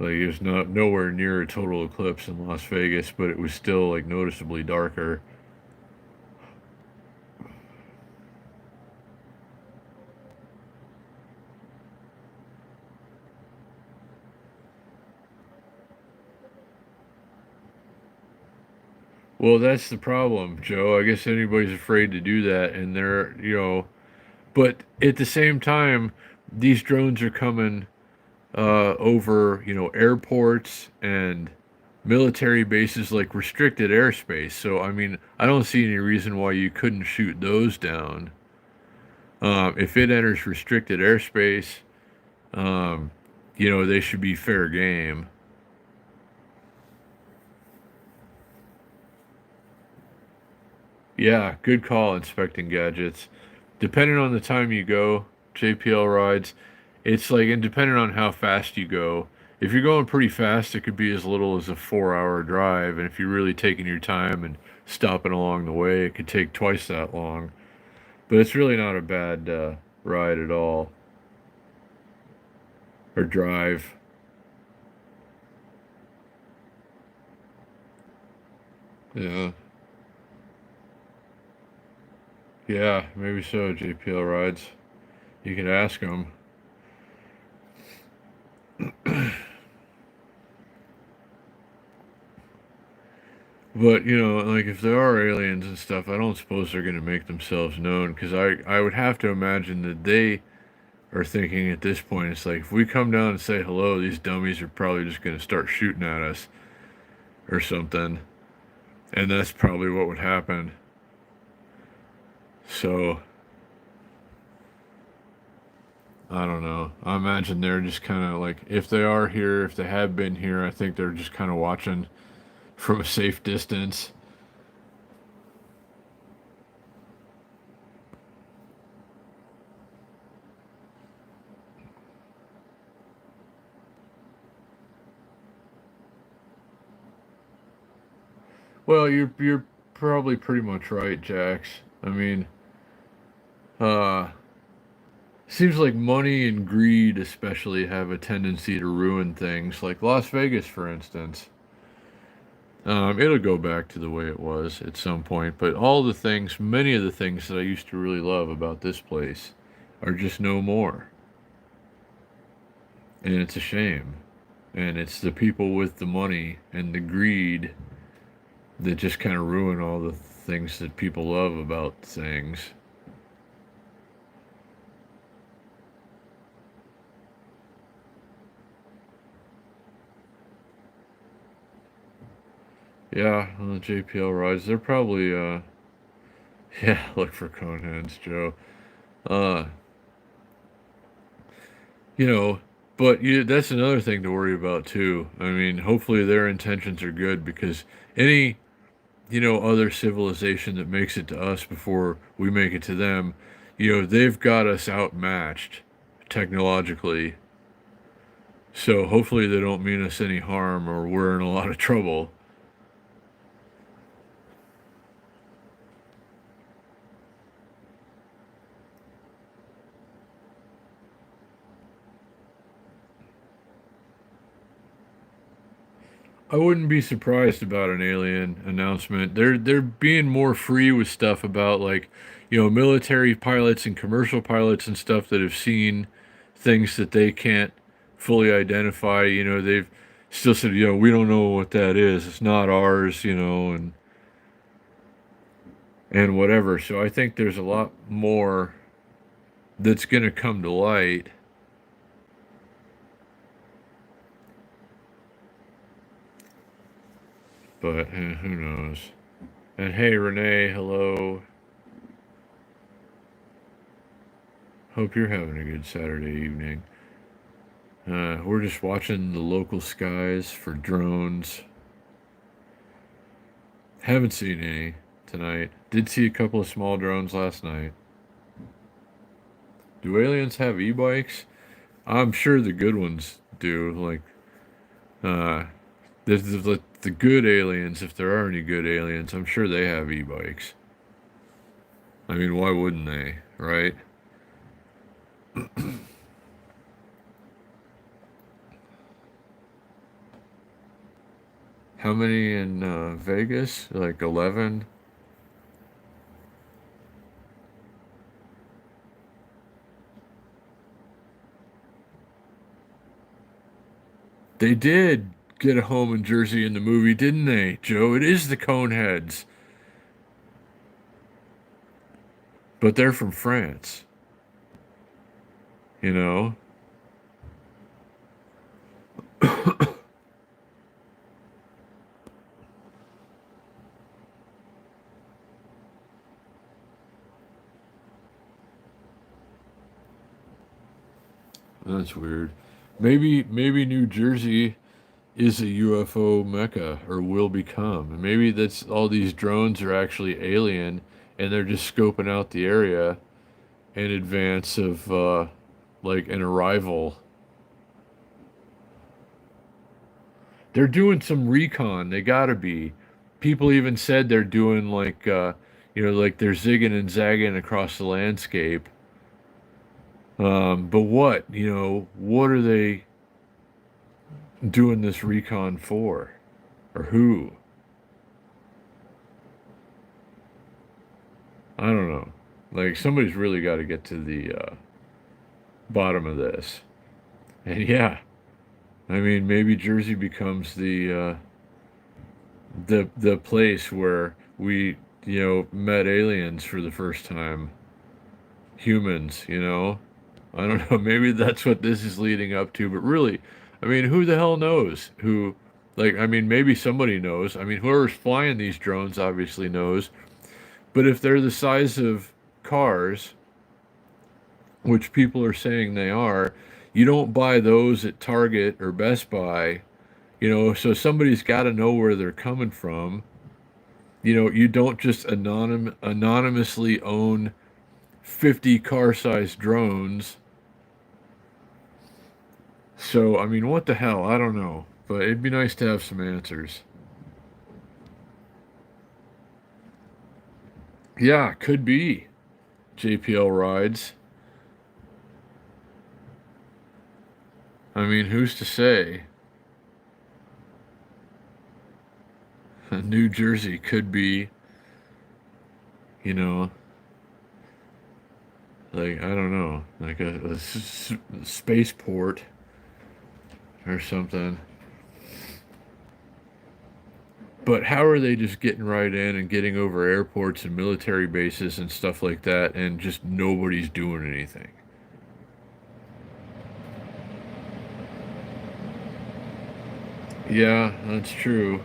Like it was not nowhere near a total eclipse in Las Vegas, but it was still like noticeably darker. Well, that's the problem, Joe. I guess anybody's afraid to do that, and but at the same time, these drones are coming over, airports and military bases like restricted airspace. So, I mean, I don't see any reason why you couldn't shoot those down. If it enters restricted airspace, um, they should be fair game. Yeah, good call, inspecting gadgets. Depending on the time you go, JPL rides, it's like, and depending on how fast you go, if you're going pretty fast, it could be as little as a 4 hour drive. And if you're really taking your time and stopping along the way, it could take twice that long. But it's really not a bad ride at all, or drive. Yeah, yeah, maybe so, JPL rides. You could ask them. But, like if there are aliens and stuff, I don't suppose they're going to make themselves known because I would have to imagine that they are thinking at this point, it's like if we come down and say hello, these dummies are probably just going to start shooting at us or something. And that's probably what would happen. So, I don't know. I imagine they're just kind of like, if they are here, if they have been here, I think they're just kind of watching from a safe distance. Well, you're probably pretty much right, Jax. I mean, uh, seems like money and greed, especially, have a tendency to ruin things. Like Las Vegas, for instance. It'll go back to the way it was at some point, but all the things, many of the things that I used to really love about this place are just no more. And it's a shame. And it's the people with the money and the greed that just kind of ruin all the things that people love about things. Yeah, on the JPL rides, they're probably Yeah, look for coneheads, Joe. Uh, you know, but that's another thing to worry about too. I mean, hopefully their intentions are good because any, other civilization that makes it to us before we make it to them, they've got us outmatched technologically. So hopefully they don't mean us any harm or we're in a lot of trouble. I wouldn't be surprised about an alien announcement. They're being more free with stuff about like, military pilots and commercial pilots and stuff that have seen things that they can't fully identify. They've still said, we don't know what that is. It's not ours, and whatever. So I think there's a lot more that's going to come to light. But who knows? And hey, Renee, hello. Hope you're having a good Saturday evening. We're just watching the local skies for drones. Haven't seen any tonight. Did see a couple of small drones last night. Do aliens have e-bikes? I'm sure the good ones do. Like, uh, the good aliens, if there are any good aliens, I'm sure they have e-bikes. I mean, why wouldn't they, right? How many in Vegas? Like 11? They did get a home in Jersey in the movie, didn't they, Joe? It is the Coneheads, but they're from France, you know? That's weird. Maybe New Jersey is a UFO mecca or will become. Maybe that's all these drones are actually alien and they're just scoping out the area in advance of like an arrival. They're doing some recon. They gotta be. People even said they're doing like like they're zigging and zagging across the landscape. But what? What are they doing this recon for? Or who? I don't know. Like somebody's really got to get to the bottom of this. And yeah, I mean maybe Jersey becomes the place where we met aliens for the first time. Humans, I don't know. Maybe that's what this is leading up to. But really, I mean, who the hell knows? Who, like, I mean, maybe somebody knows. I mean, whoever's flying these drones obviously knows. But if they're the size of cars, which people are saying they are, you don't buy those at Target or Best Buy. So somebody's got to know where they're coming from. You don't just anonymously own 50 car-sized drones. So, I mean, what the hell? I don't know. But it'd be nice to have some answers. Yeah, could be. JPL rides. I mean, who's to say? New Jersey could be, you know, like, I don't know, like a spaceport or something. But how are they just getting right in and getting over airports and military bases and stuff like that and just nobody's doing anything? Yeah, that's true,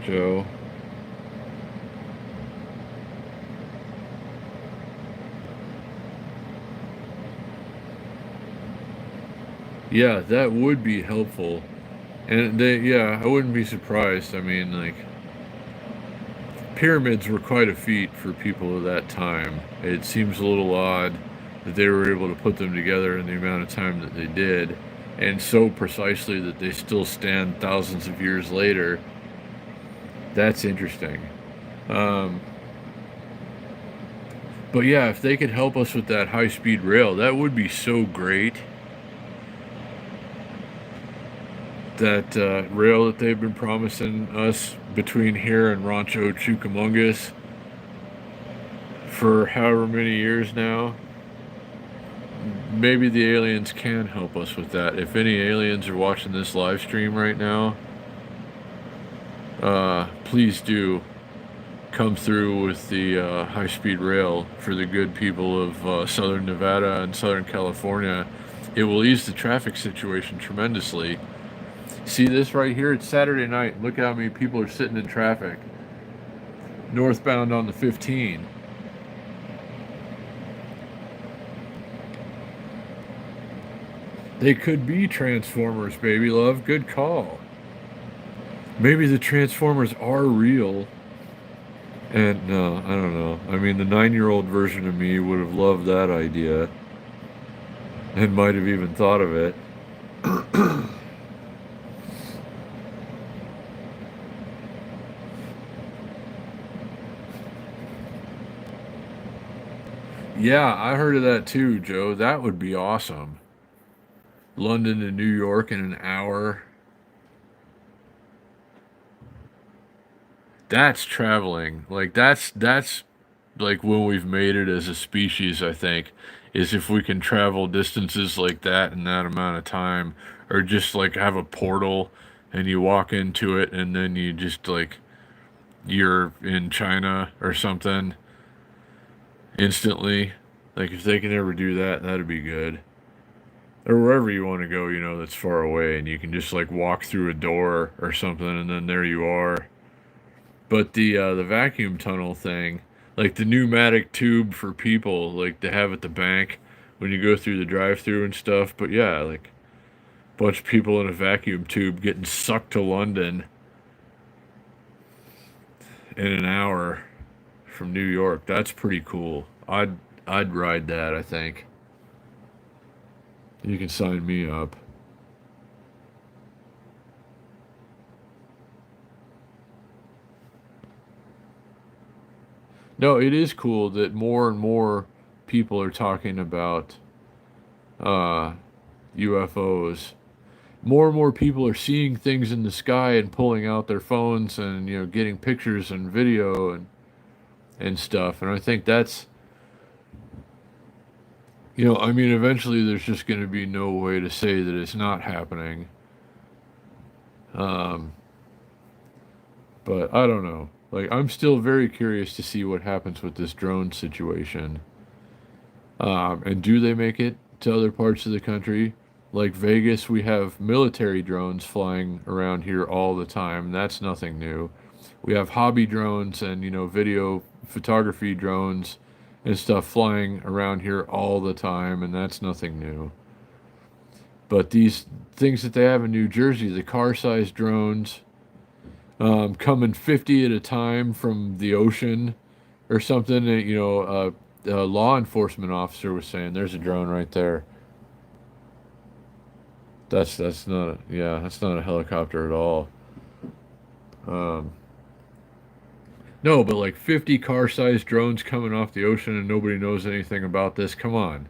Joe. Yeah, that would be helpful. And yeah, I wouldn't be surprised. I mean, like, pyramids were quite a feat for people of that time. It seems a little odd that they were able to put them together in the amount of time that they did, and so precisely that they still stand thousands of years later. That's interesting. Um, but yeah, if they could help us with that high speed rail, that would be so great. That rail that they've been promising us between here and Rancho Cucamongas for however many years now. Maybe the aliens can help us with that. If any aliens are watching this live stream right now, please do come through with the high-speed rail for the good people of southern Nevada and southern California. It will ease the traffic situation tremendously. See this right here? It's Saturday night. Look how many people are sitting in traffic. Northbound on the 15. They could be Transformers, baby love. Good call. Maybe the Transformers are real. And no, I don't know. I mean, the 9-year-old version of me would have loved that idea and might have even thought of it. Yeah, I heard of that too, Joe. That would be awesome. London to New York in an hour. That's traveling. Like that's like when we've made it as a species, I think, is if we can travel distances like that in that amount of time, or just like have a portal and you walk into it and then you just like you're in China or something instantly. Like if they can ever do that, that'd be good. Or wherever you want to go, that's far away and you can just like walk through a door or something and then there you are. But the vacuum tunnel thing, like the pneumatic tube for people, like to have at the bank when you go through the drive-through and stuff. But yeah, like a bunch of people in a vacuum tube getting sucked to London in an hour from New York. That's pretty cool. I'd ride that, I think. You can sign me up. No, it is cool that more and more people are talking about uh, UFOs. More and more people are seeing things in the sky and pulling out their phones and getting pictures and video and stuff. And I think that's I mean eventually there's just going to be no way to say that it's not happening. Um, but I don't know. Like I'm still very curious to see what happens with this drone situation. And do they make it to other parts of the country? Like Vegas, we have military drones flying around here all the time. That's nothing new. We have hobby drones and, video photography drones and stuff flying around here all the time, and that's nothing new. But these things that they have in New Jersey, the car-sized drones, coming 50 at a time from the ocean or something, a law enforcement officer was saying, "There's a drone right there." That's not that's not a helicopter at all. Um, no, but like 50 car-sized drones coming off the ocean and nobody knows anything about this. Come on.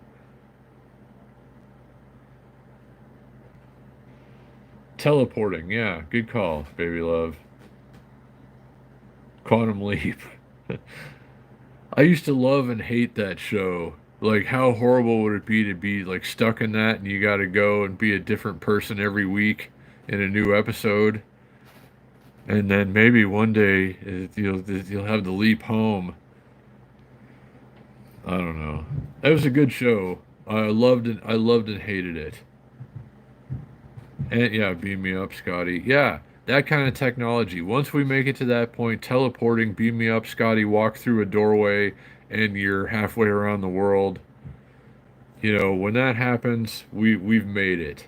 Teleporting, yeah, good call, baby love. Quantum Leap. I used to love and hate that show. Like, how horrible would it be to be like stuck in that and you got to go and be a different person every week in a new episode, and then maybe one day you'll have the leap home. I don't know. That was a good show. I loved it. I loved and hated it. And yeah, beam me up, Scotty. Yeah, that kind of technology. Once we make it to that point, teleporting, beam me up, Scotty, walk through a doorway, and you're halfway around the world. When that happens, we've made it.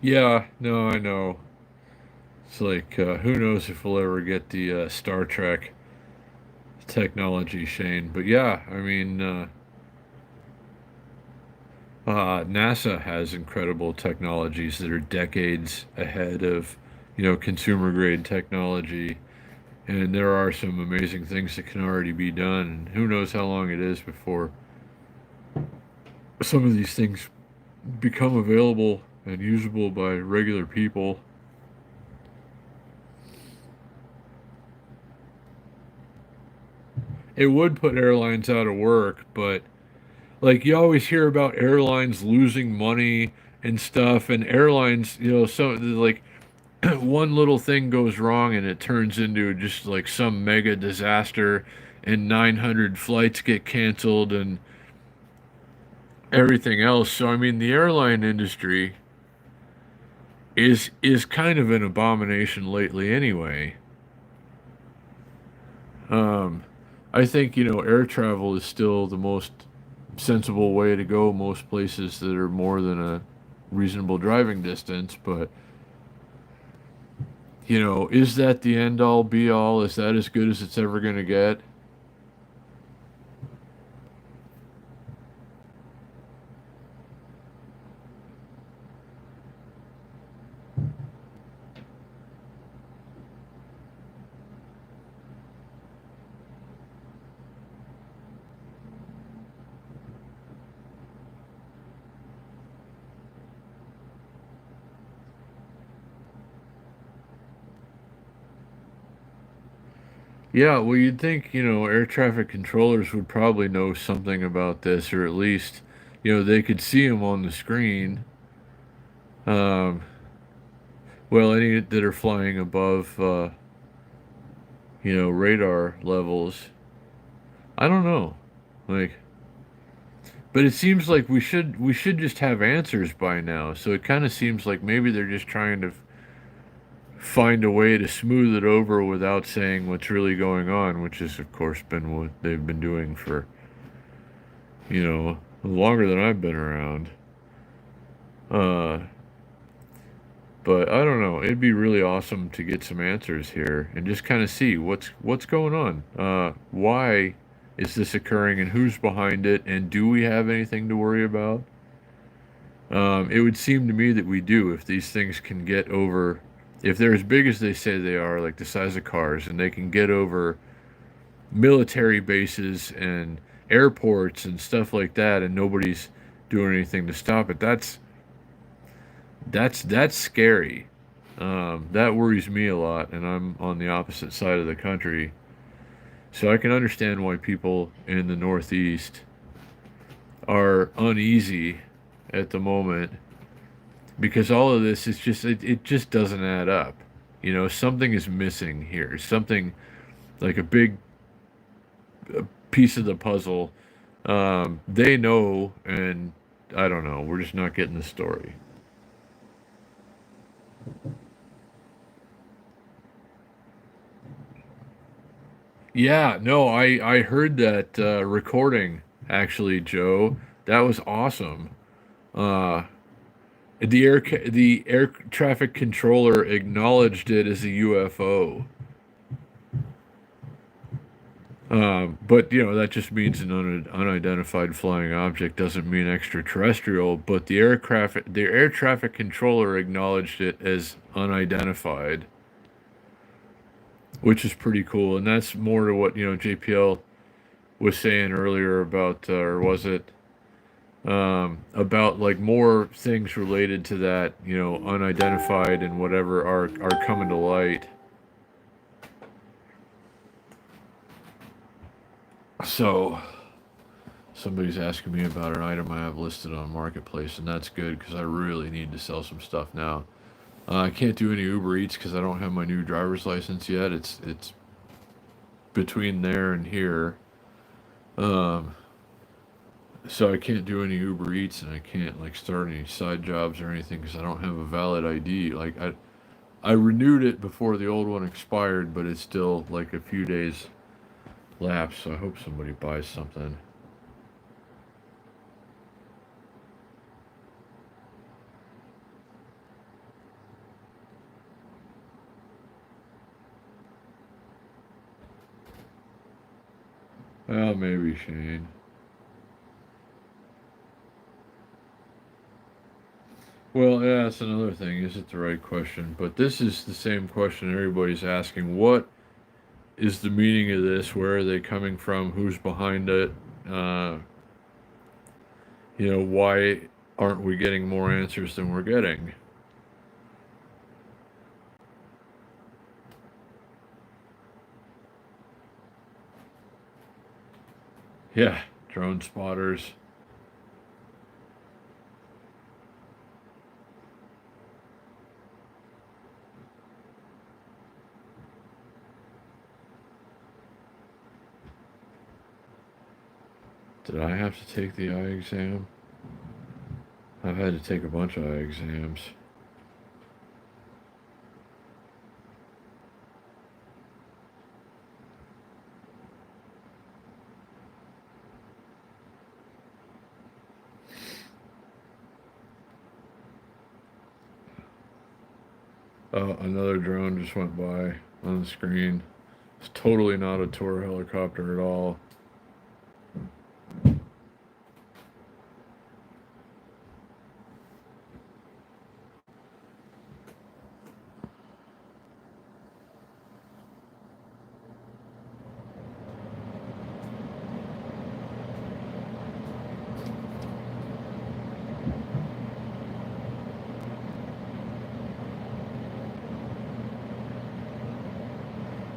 Yeah, no, I know. It's like, who knows if we'll ever get the Star Trek technology, Shane. But yeah, I mean, NASA has incredible technologies that are decades ahead of, consumer grade technology. And there are some amazing things that can already be done. And who knows how long it is before some of these things become available and usable by regular people. It would put airlines out of work, but like you always hear about airlines losing money and stuff, and airlines, so like one little thing goes wrong and it turns into just like some mega disaster, and 900 flights get canceled and everything else. So I mean, the airline industry is kind of an abomination lately anyway. Um, I think, air travel is still the most sensible way to go most places that are more than a reasonable driving distance, but is that the end all be all? Is that as good as it's ever going to get? Yeah, well, you'd think, air traffic controllers would probably know something about this, or at least, they could see them on the screen. Um, well, any that are flying above, radar levels. I don't know. Like, but it seems like we should just have answers by now. So it kind of seems like maybe they're just trying to find a way to smooth it over without saying what's really going on, which has of course been what they've been doing for, longer than I've been around. Uh but I don't know. It'd be really awesome to get some answers here and just kind of see what's going on. Why is this occurring and who's behind it, and do we have anything to worry about? It would seem to me that we do if these things can get over, if they're as big as they say they are, like the size of cars, and they can get over military bases and airports and stuff like that, and nobody's doing anything to stop it. That's scary. That worries me a lot, and I'm on the opposite side of the country, so I can understand why people in the Northeast are uneasy at the moment because all of this is just it just doesn't add up. Something is missing here. Something like a big piece of the puzzle. They know, and I don't know. We're just not getting the story. Yeah, no, I heard that recording actually, Joe. That was awesome. Uh, the air traffic controller acknowledged it as a UFO. But that just means an unidentified flying object doesn't mean extraterrestrial. But the air traffic controller acknowledged it as unidentified, which is pretty cool. And that's more to what JPL was saying earlier about, or was it about like more things related to that, unidentified and whatever are coming to light. So somebody's asking me about an item I have listed on Marketplace, and that's good because I really need to sell some stuff now. I can't do any Uber Eats because I don't have my new driver's license yet. It's between there and here, um, so I can't do any Uber Eats, and I can't like start any side jobs or anything because I don't have a valid ID. Like I renewed it before the old one expired, but it's still like a few days lapsed. So I hope somebody buys something. Well, maybe Shane. Well, yeah, that's another thing. Is it the right question? But this is the same question everybody's asking. What is the meaning of this? Where are they coming from? Who's behind it? Uh, why aren't we getting more answers than we're getting? Yeah, drone spotters. Did I have to take the eye exam? I've had to take a bunch of eye exams. Oh, another drone just went by on the screen. It's totally not a tour helicopter at all.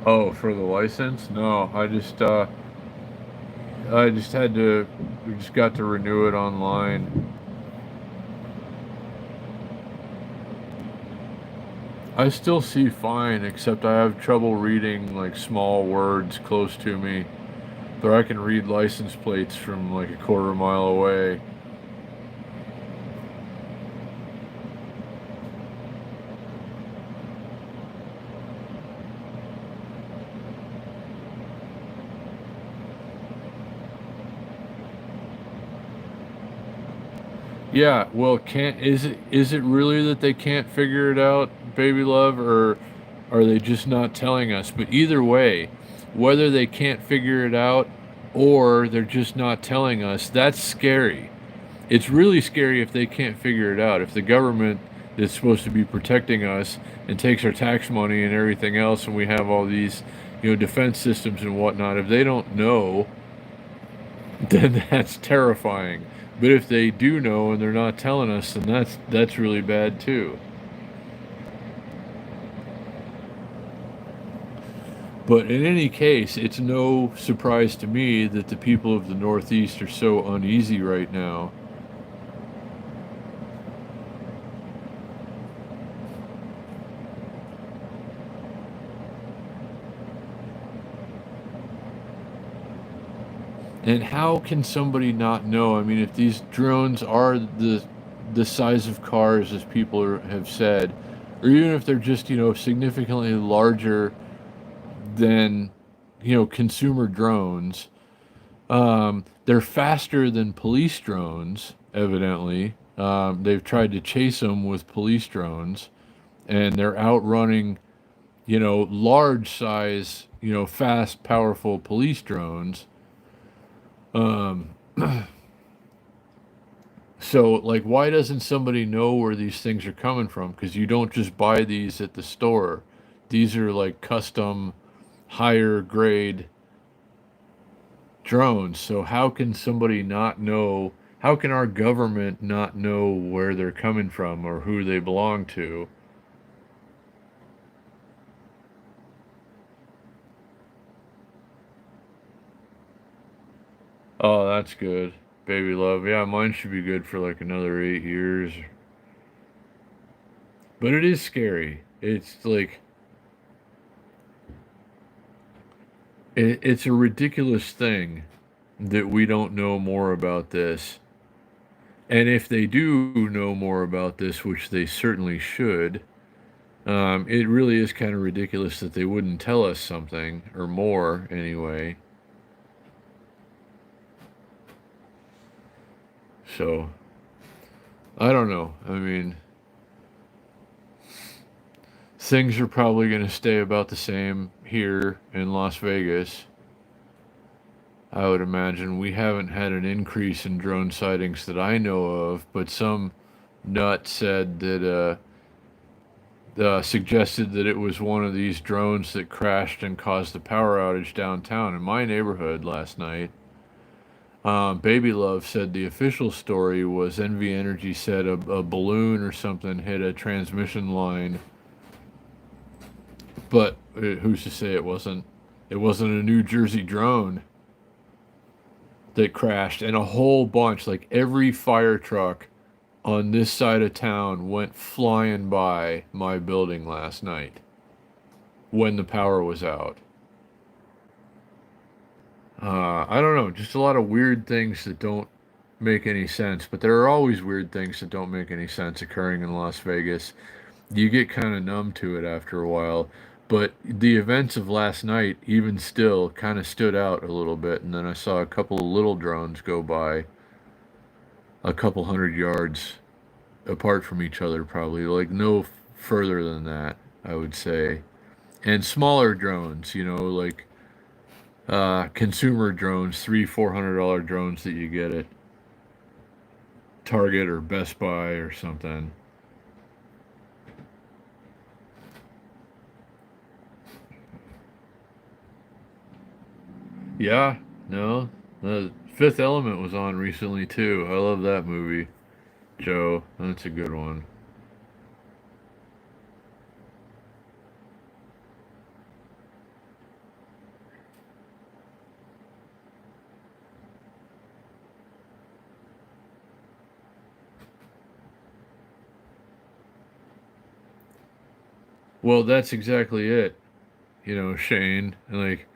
Oh, for the license? No, I just had to, we just got to renew it online. I still see fine, except I have trouble reading like small words close to me. But I can read license plates from like a quarter mile away. Yeah, well, can't is it really that they can't figure it out, baby love, or are they just not telling us? But either way, whether they can't figure it out or they're just not telling us, that's scary. It's really scary if they can't figure it out. If the government that's supposed to be protecting us and takes our tax money and everything else, and we have all these, defense systems and whatnot, if they don't know, then that's terrifying. But if they do know and they're not telling us, then that's really bad too. But in any case, it's no surprise to me that the people of the Northeast are so uneasy right now. And how can somebody not know? I mean, if these drones are the size of cars, as people have said, or even if they're just significantly larger than consumer drones, they're faster than police drones. Evidently, they've tried to chase them with police drones, and they're outrunning large size, fast, powerful police drones. Um, So, like, why doesn't somebody know where these things are coming from? Because you don't just buy these at the store. These are like custom, higher grade drones. So, how can somebody not know? How can our government not know where they're coming from or who they belong to? Oh, that's good. Baby love. Yeah, mine should be good for like another 8 years. But it is scary. It's like, it's a ridiculous thing that we don't know more about this. And if they do know more about this, which they certainly should, it really is kind of ridiculous that they wouldn't tell us something, or more anyway. So, I don't know. I mean, things are probably going to stay about the same here in Las Vegas. I would imagine we haven't had an increase in drone sightings that I know of, but some nut said that suggested that it was one of these drones that crashed and caused a power outage downtown in my neighborhood last night. Baby Love said the official story was NV Energy said a balloon or something hit a transmission line, but who's to say it wasn't? It wasn't a New Jersey drone that crashed, and a whole bunch, like every fire truck on this side of town went flying by my building last night when the power was out. I don't know, just a lot of weird things that don't make any sense, but there are always weird things that don't make any sense occurring in Las Vegas. You get kind of numb to it after a while, but the events of last night, even still, kind of stood out a little bit, and then I saw a couple of little drones go by a couple hundred yards apart from each other, probably, like no further than that, I would say. And smaller drones, like consumer drones, $300-400 drones that you get at Target or Best Buy or something. Yeah, no, the Fifth Element was on recently too. I love that movie, Joe. That's a good one. Well, that's exactly it. Shane, like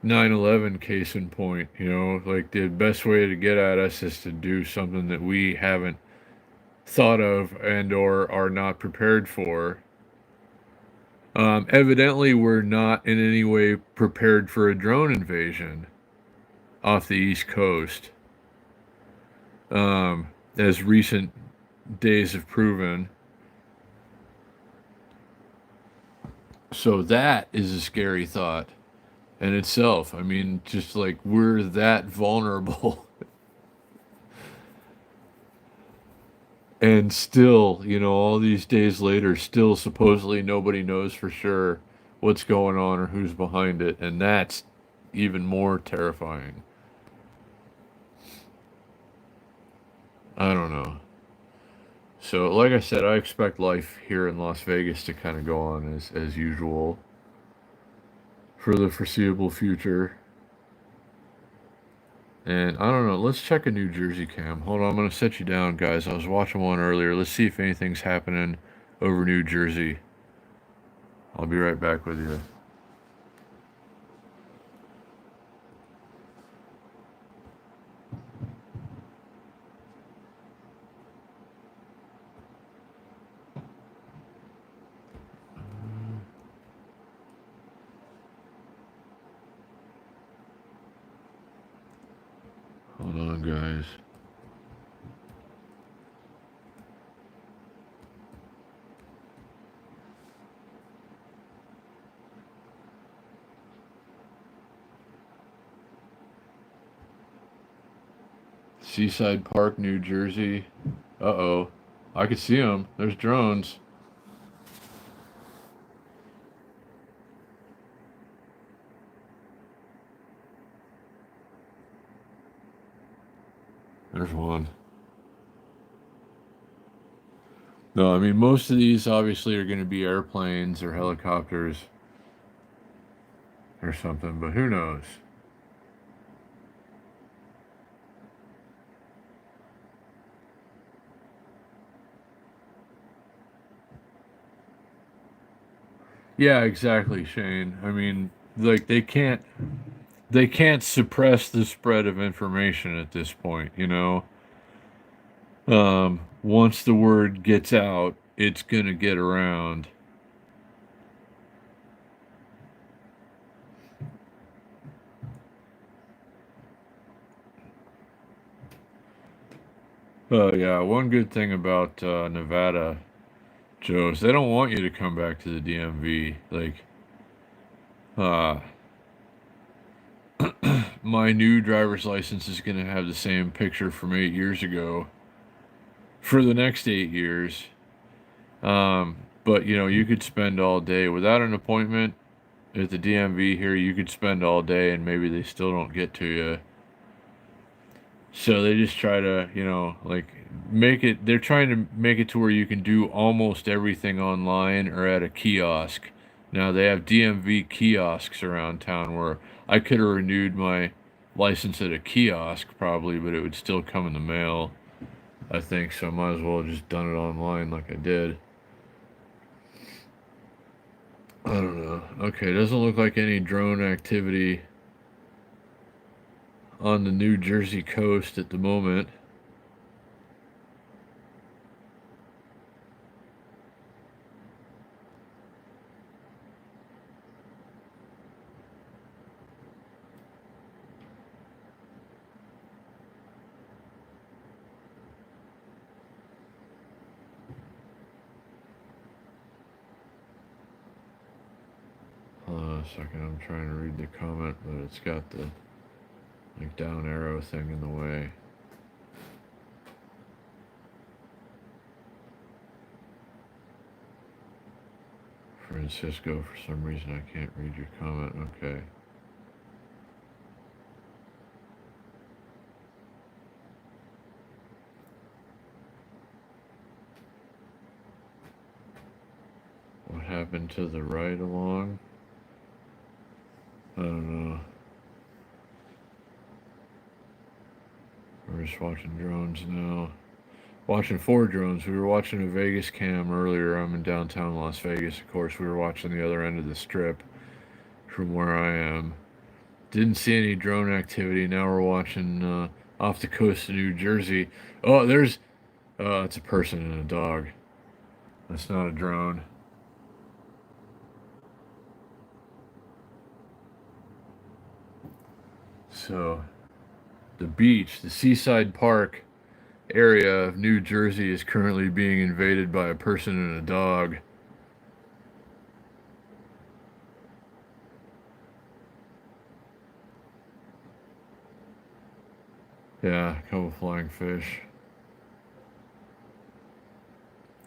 9/11 case in point, like the best way to get at us is to do something that we haven't thought of and or are not prepared for. Evidently, we're not in any way prepared for a drone invasion off the East Coast, as recent days have proven. So that is a scary thought in itself. I mean, just like we're that vulnerable. And still, all these days later, still supposedly nobody knows for sure what's going on or who's behind it. And that's even more terrifying. I don't know. So, like I said, I expect life here in Las Vegas to kind of go on as usual for the foreseeable future. And I don't know, let's check a New Jersey cam. Hold on, I'm going to set you down, guys. I was watching one earlier. Let's see if anything's happening over New Jersey. I'll be right back with you. Hold on, guys. Seaside Park, New Jersey. Uh-oh. I could see them. There's drones. There's one. No, I mean, most of these obviously are going to be airplanes or helicopters or something, but who knows? Yeah, exactly, Shane. I mean, like they can't suppress the spread of information at this point. Once the word gets out, it's gonna get around. Oh yeah, one good thing about Nevada, Joe, is they don't want you to come back to the DMV. Like, uh, my new driver's license is going to have the same picture from 8 years ago for the next 8 years. But you know, you could spend all day without an appointment at the DMV here. You could spend all day and maybe they still don't get to you. So they just try to, you know, like make it, they're trying to make it to where you can do almost everything online or at a kiosk. Now they have DMV kiosks around town where I could have renewed my license at a kiosk probably, but it would still come in the mail, I think. So I might as well have just done it online like I did. I don't know. Okay, doesn't look like any drone activity on the New Jersey coast at the moment. Hold on a second, I'm trying to read the comment, but it's got the like down arrow thing in the way. Francisco, for some reason I can't read your comment. Okay. What happened to the ride along? I don't know. We're just watching drones now. Watching 4 drones. We were watching a Vegas cam earlier. I'm in downtown Las Vegas, of course. We were watching the other end of the strip from where I am. Didn't see any drone activity. Now we're watching off the coast of New Jersey. Oh, there's... it's a person and a dog. That's not a drone. So, the beach, the seaside park area of New Jersey is currently being invaded by a person and a dog. Yeah, a couple flying fish.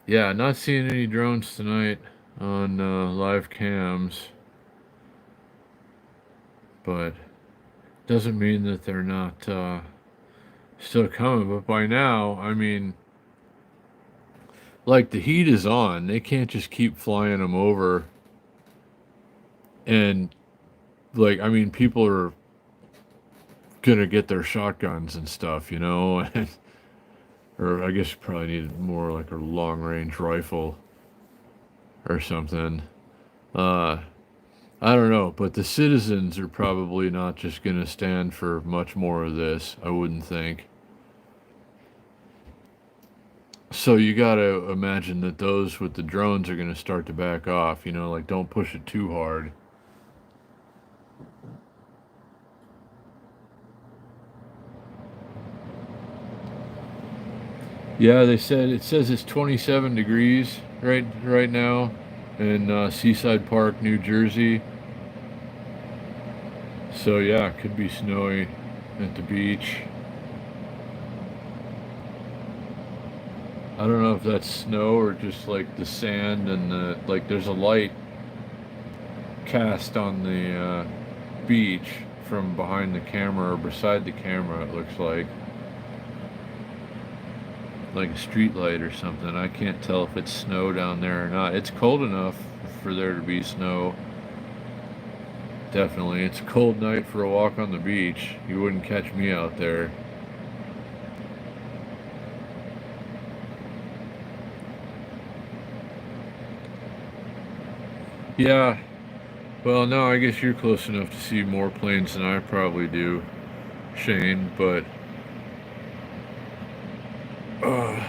Yeah, not seeing any drones tonight on live cams, but doesn't mean that they're not still coming. But by now, I mean, like the heat is on. They can't just keep flying them over. And like, I mean, people are gonna get their shotguns and stuff, you know, or I guess you probably need more like a long range rifle or something. I don't know, but the citizens are probably not just gonna stand for much more of this, I wouldn't think. So you gotta imagine that those with the drones are gonna start to back off, you know, like don't push it too hard. Yeah, they said it says it's 27 degrees right now in Seaside Park, New Jersey. So yeah, it could be snowy at the beach. I don't know if that's snow or just like the sand and the like. There's a light cast on the beach from behind the camera or beside the camera. It looks like a street light or something. I can't tell if it's snow down there or not. It's cold enough for there to be snow. Definitely. It's a cold night for a walk on the beach. You wouldn't catch me out there. Yeah. Well, no, I guess you're close enough to see more planes than I probably do, Shane, but uh,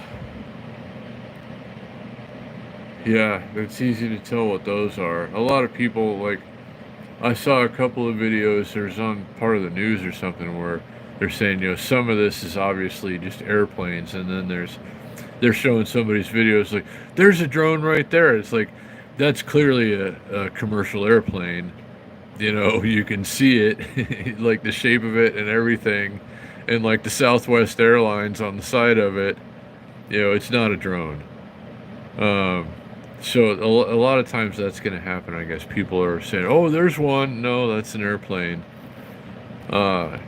yeah, it's easy to tell what those are. A lot of people, like, I saw a couple of videos, there's on part of the news or something where they're saying, you know, some of this is obviously just airplanes, and then they're showing somebody's videos like, there's a drone right there. It's like, that's clearly a commercial airplane. You know, you can see it, like the shape of it and everything, and like the Southwest Airlines on the side of it. You know, it's not a drone. Um, so a lot of times that's going to happen. I guess people are saying, "Oh, there's one." No, that's an airplane. Uh,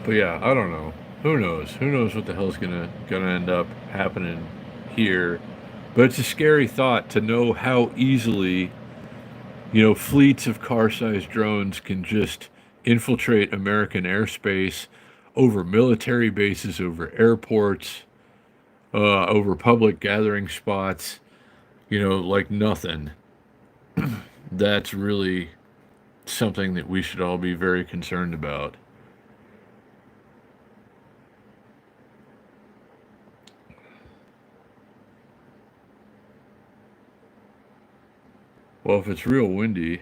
but yeah, I don't know. Who knows? Who knows what the hell's gonna end up happening here? But it's a scary thought to know how easily, you know, fleets of car-sized drones can just infiltrate American airspace, over military bases, over airports, over public gathering spots, you know, like nothing. That's really something that we should all be very concerned about. Well, if it's real windy,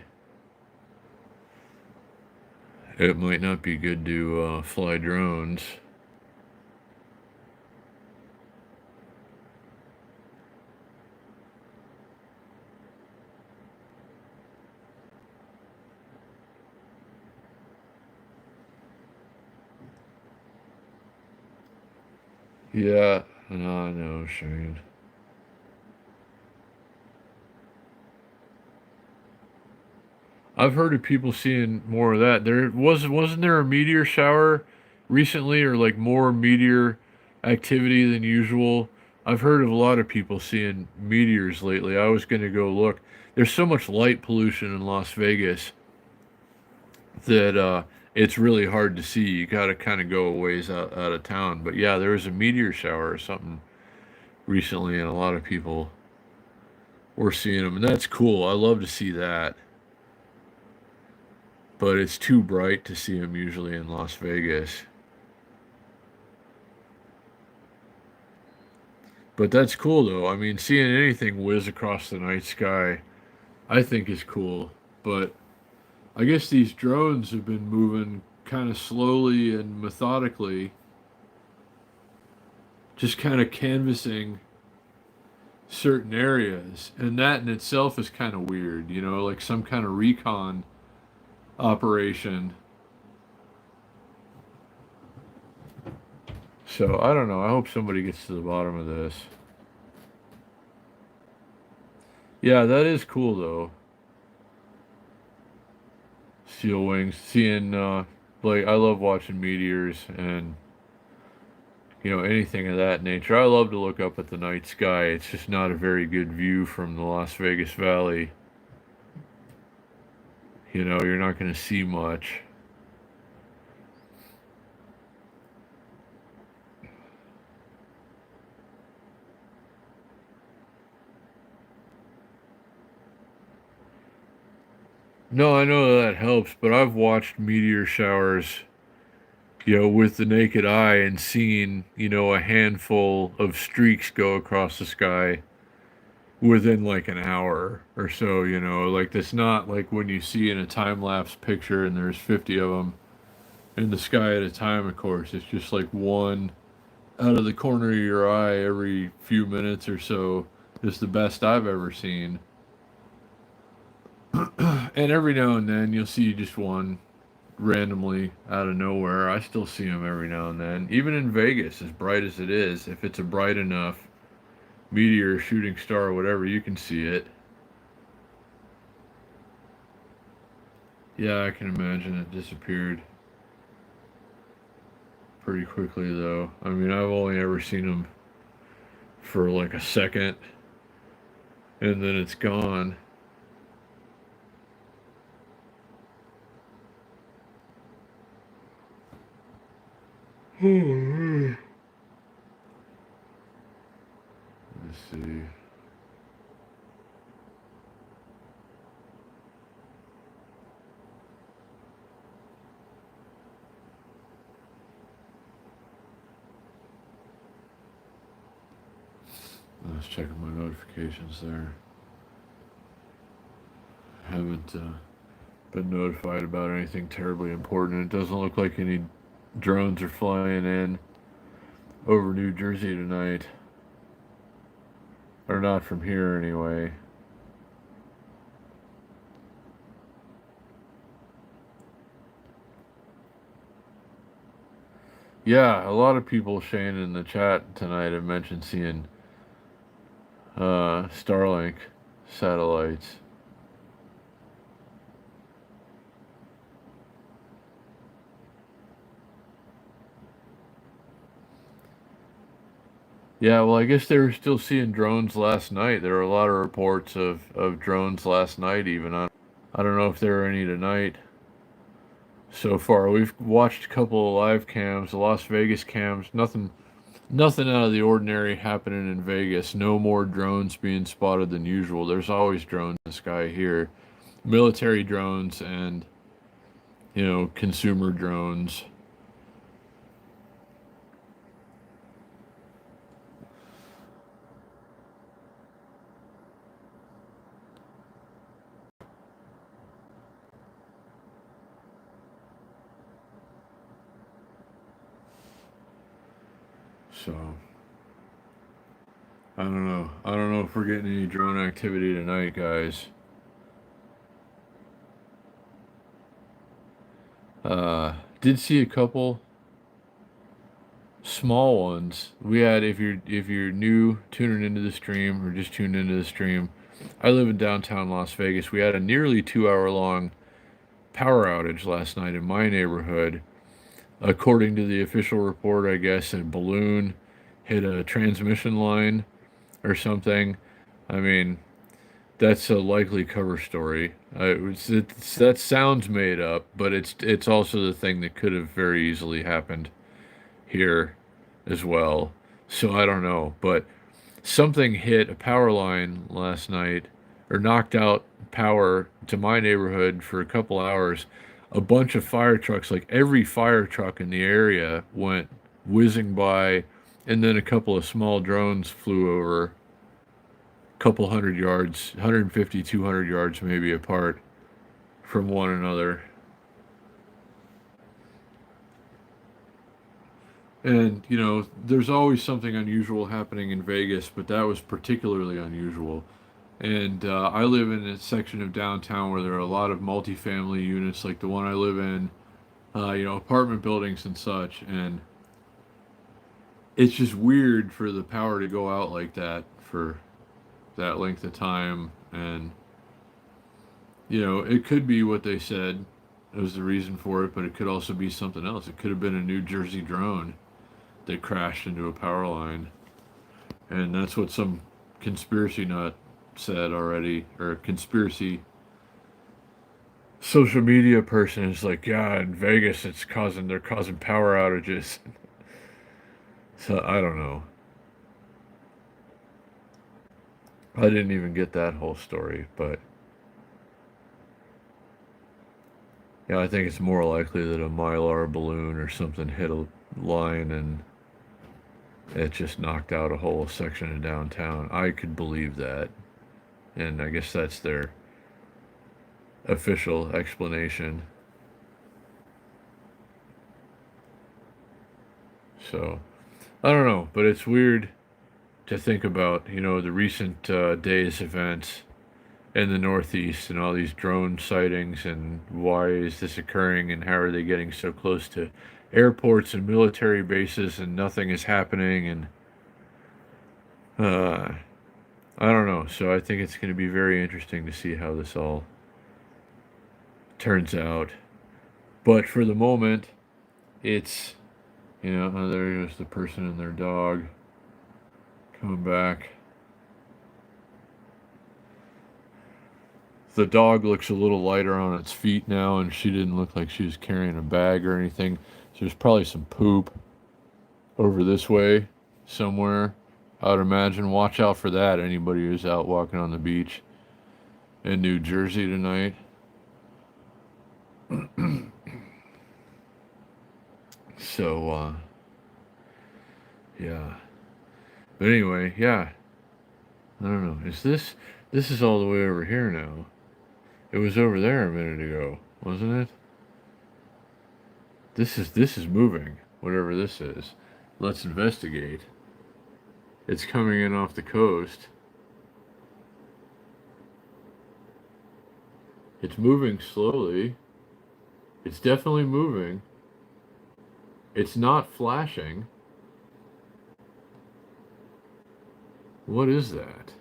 it might not be good to fly drones. Yeah, I know, Shane. I've heard of people seeing more of that. Wasn't there a meteor shower recently, or like more meteor activity than usual? I've heard of a lot of people seeing meteors lately. I was going to go look. There's so much light pollution in Las Vegas that it's really hard to see. You got to kind of go a ways out of town. But yeah, there was a meteor shower or something recently, and a lot of people were seeing them, and that's cool. I love to see that. But it's too bright to see them usually in Las Vegas. But that's cool though. I mean, seeing anything whiz across the night sky, I think is cool. But I guess these drones have been moving kind of slowly and methodically, just kind of canvassing certain areas. And that in itself is kind of weird, you know, like some kind of recon operation. So I don't know. I hope somebody gets to the bottom of this. Yeah, that is cool though. Steel wings, seeing like I love watching meteors and you know anything of that nature. I love to look up at the night sky. It's just not a very good view from the Las Vegas Valley. You know, you're not going to see much. No, I know that helps, but I've watched meteor showers, you know, with the naked eye and seen, you know, a handful of streaks go across the sky within like an hour or so, you know, like that's not like when you see in a time lapse picture and there's 50 of them in the sky at a time, of course. It's just like one out of the corner of your eye every few minutes or so is the best I've ever seen. And every now and then you'll see just one randomly out of nowhere. I still see them every now and then. Even in Vegas, as bright as it is, if it's a bright enough meteor, shooting star, whatever, you can see it. Yeah, I can imagine it disappeared pretty quickly, though. I mean, I've only ever seen them for like a second, and then it's gone. Let's see. Let's check my notifications there. Haven't been notified about anything terribly important. It doesn't look like any drones are flying in over New Jersey tonight. Or not from here, anyway. Yeah, a lot of people, Shane, in the chat tonight have mentioned seeing Starlink satellites. Yeah, well, I guess they were still seeing drones last night. There were a lot of reports of drones last night, even. I don't know if there are any tonight so far. We've watched a couple of live cams, the Las Vegas cams. Nothing out of the ordinary happening in Vegas. No more drones being spotted than usual. There's always drones in the sky here. Military drones and, consumer drones. So, I don't know. I don't know if we're getting any drone activity tonight, guys. Did see a couple small ones. We had if you're new tuning into the stream or just tuned into the stream, I live in downtown Las Vegas. We had a nearly 2 hour long power outage last night in my neighborhood. According to the official report, I guess a balloon hit a transmission line or something. I mean, that's a likely cover story. That sounds made up, but it's also the thing that could have very easily happened here as well. So I don't know, but something hit a power line last night or knocked out power to my neighborhood for a couple hours. A bunch of fire trucks, like every fire truck in the area, went whizzing by, and then a couple of small drones flew over a couple hundred yards, 150, 200 yards maybe apart from one another. And, there's always something unusual happening in Vegas, but that was particularly unusual. And I live in a section of downtown where there are a lot of multifamily units, like the one I live in, apartment buildings and such. And it's just weird for the power to go out like that for that length of time. And, it could be what they said was the reason for it, but it could also be something else. It could have been a New Jersey drone that crashed into a power line. And that's what some conspiracy nut said already, or conspiracy social media person is like, yeah, in Vegas they're causing power outages. So I don't know. I didn't even get that whole story, but yeah, I think it's more likely that a Mylar balloon or something hit a line and it just knocked out a whole section of downtown. I could believe that. And I guess that's their official explanation. So, I don't know, but it's weird to think about, the recent days events in the Northeast and all these drone sightings and why is this occurring and how are they getting so close to airports and military bases and nothing is happening and uh, I don't know. So I think it's going to be very interesting to see how this all turns out. But for the moment, it's, oh, there goes the person and their dog coming back. The dog looks a little lighter on its feet now, and she didn't look like she was carrying a bag or anything. So there's probably some poop over this way somewhere. I would imagine. Watch out for that. Anybody who's out walking on the beach in New Jersey tonight. So, yeah. But anyway, yeah. I don't know. This is all the way over here now? It was over there a minute ago, wasn't it? This is moving, whatever this is. Let's investigate. It's coming in off the coast. It's moving slowly. It's definitely moving. It's not flashing. What is that?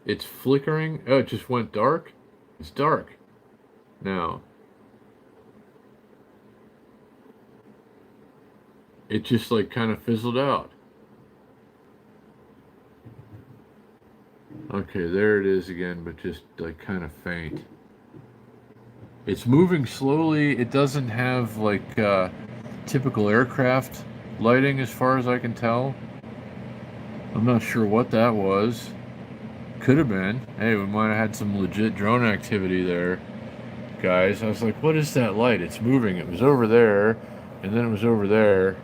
It's flickering. Oh, it just went dark? It's dark now. It just like kind of fizzled out. Okay, there it is again, but just like kind of faint. It's moving slowly. It doesn't have like typical aircraft lighting as far as I can tell. I'm not sure what that was. Could have been. Hey, we might have had some legit drone activity there, guys. I was like, what is that light? It's moving. It was over there, and then it was over there,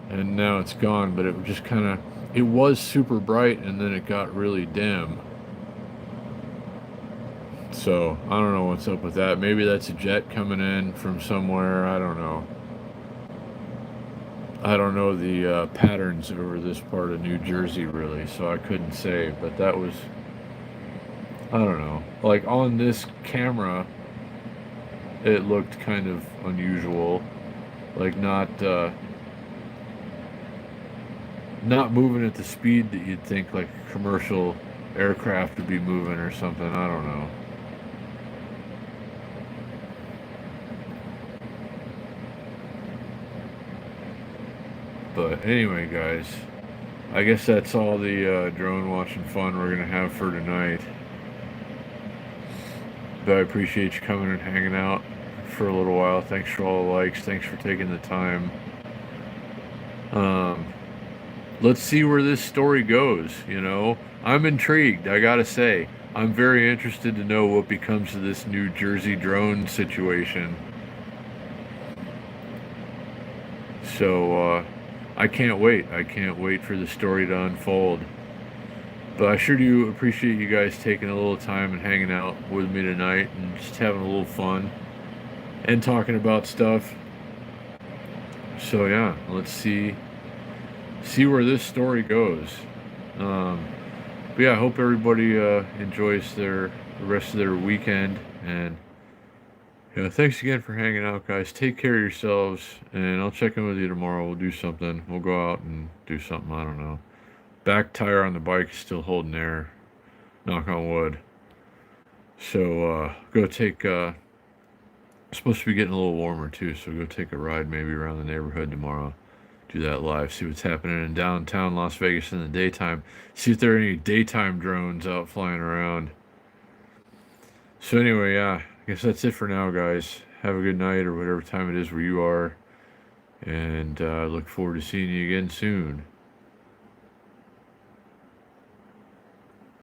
and now it's gone, but it just kind of, it was super bright, and then it got really dim. So, I don't know what's up with that. Maybe that's a jet coming in from somewhere. I don't know. I don't know the patterns over this part of New Jersey, really, so I couldn't say, but that was, I don't know. Like, on this camera, it looked kind of unusual. Like, not moving at the speed that you'd think like a commercial aircraft would be moving or something. I don't know. But anyway, guys, I guess that's all the drone watching fun we're gonna have for tonight. But I appreciate you coming and hanging out for a little while. Thanks for all the likes. Thanks for taking the time. Um, let's see where this story goes. You know, I'm intrigued. I gotta say, I'm very interested to know what becomes of this New Jersey drone situation. So I can't wait. I can't wait for the story to unfold. But I sure do appreciate you guys taking a little time and hanging out with me tonight and just having a little fun and talking about stuff. So yeah, let's see where this story goes. But yeah, I hope everybody enjoys the rest of their weekend, and yeah, thanks again for hanging out, guys. Take care of yourselves, and I'll check in with you tomorrow. We'll do something. We'll go out and do something. I don't know. Back tire on the bike is still holding air. Knock on wood. So go take. It's supposed to be getting a little warmer too, so go take a ride maybe around the neighborhood tomorrow. Do that live. See what's happening in downtown Las Vegas in the daytime. See if there are any daytime drones out flying around. So anyway, yeah, I guess that's it for now, guys. Have a good night or whatever time it is where you are. And I look forward to seeing you again soon.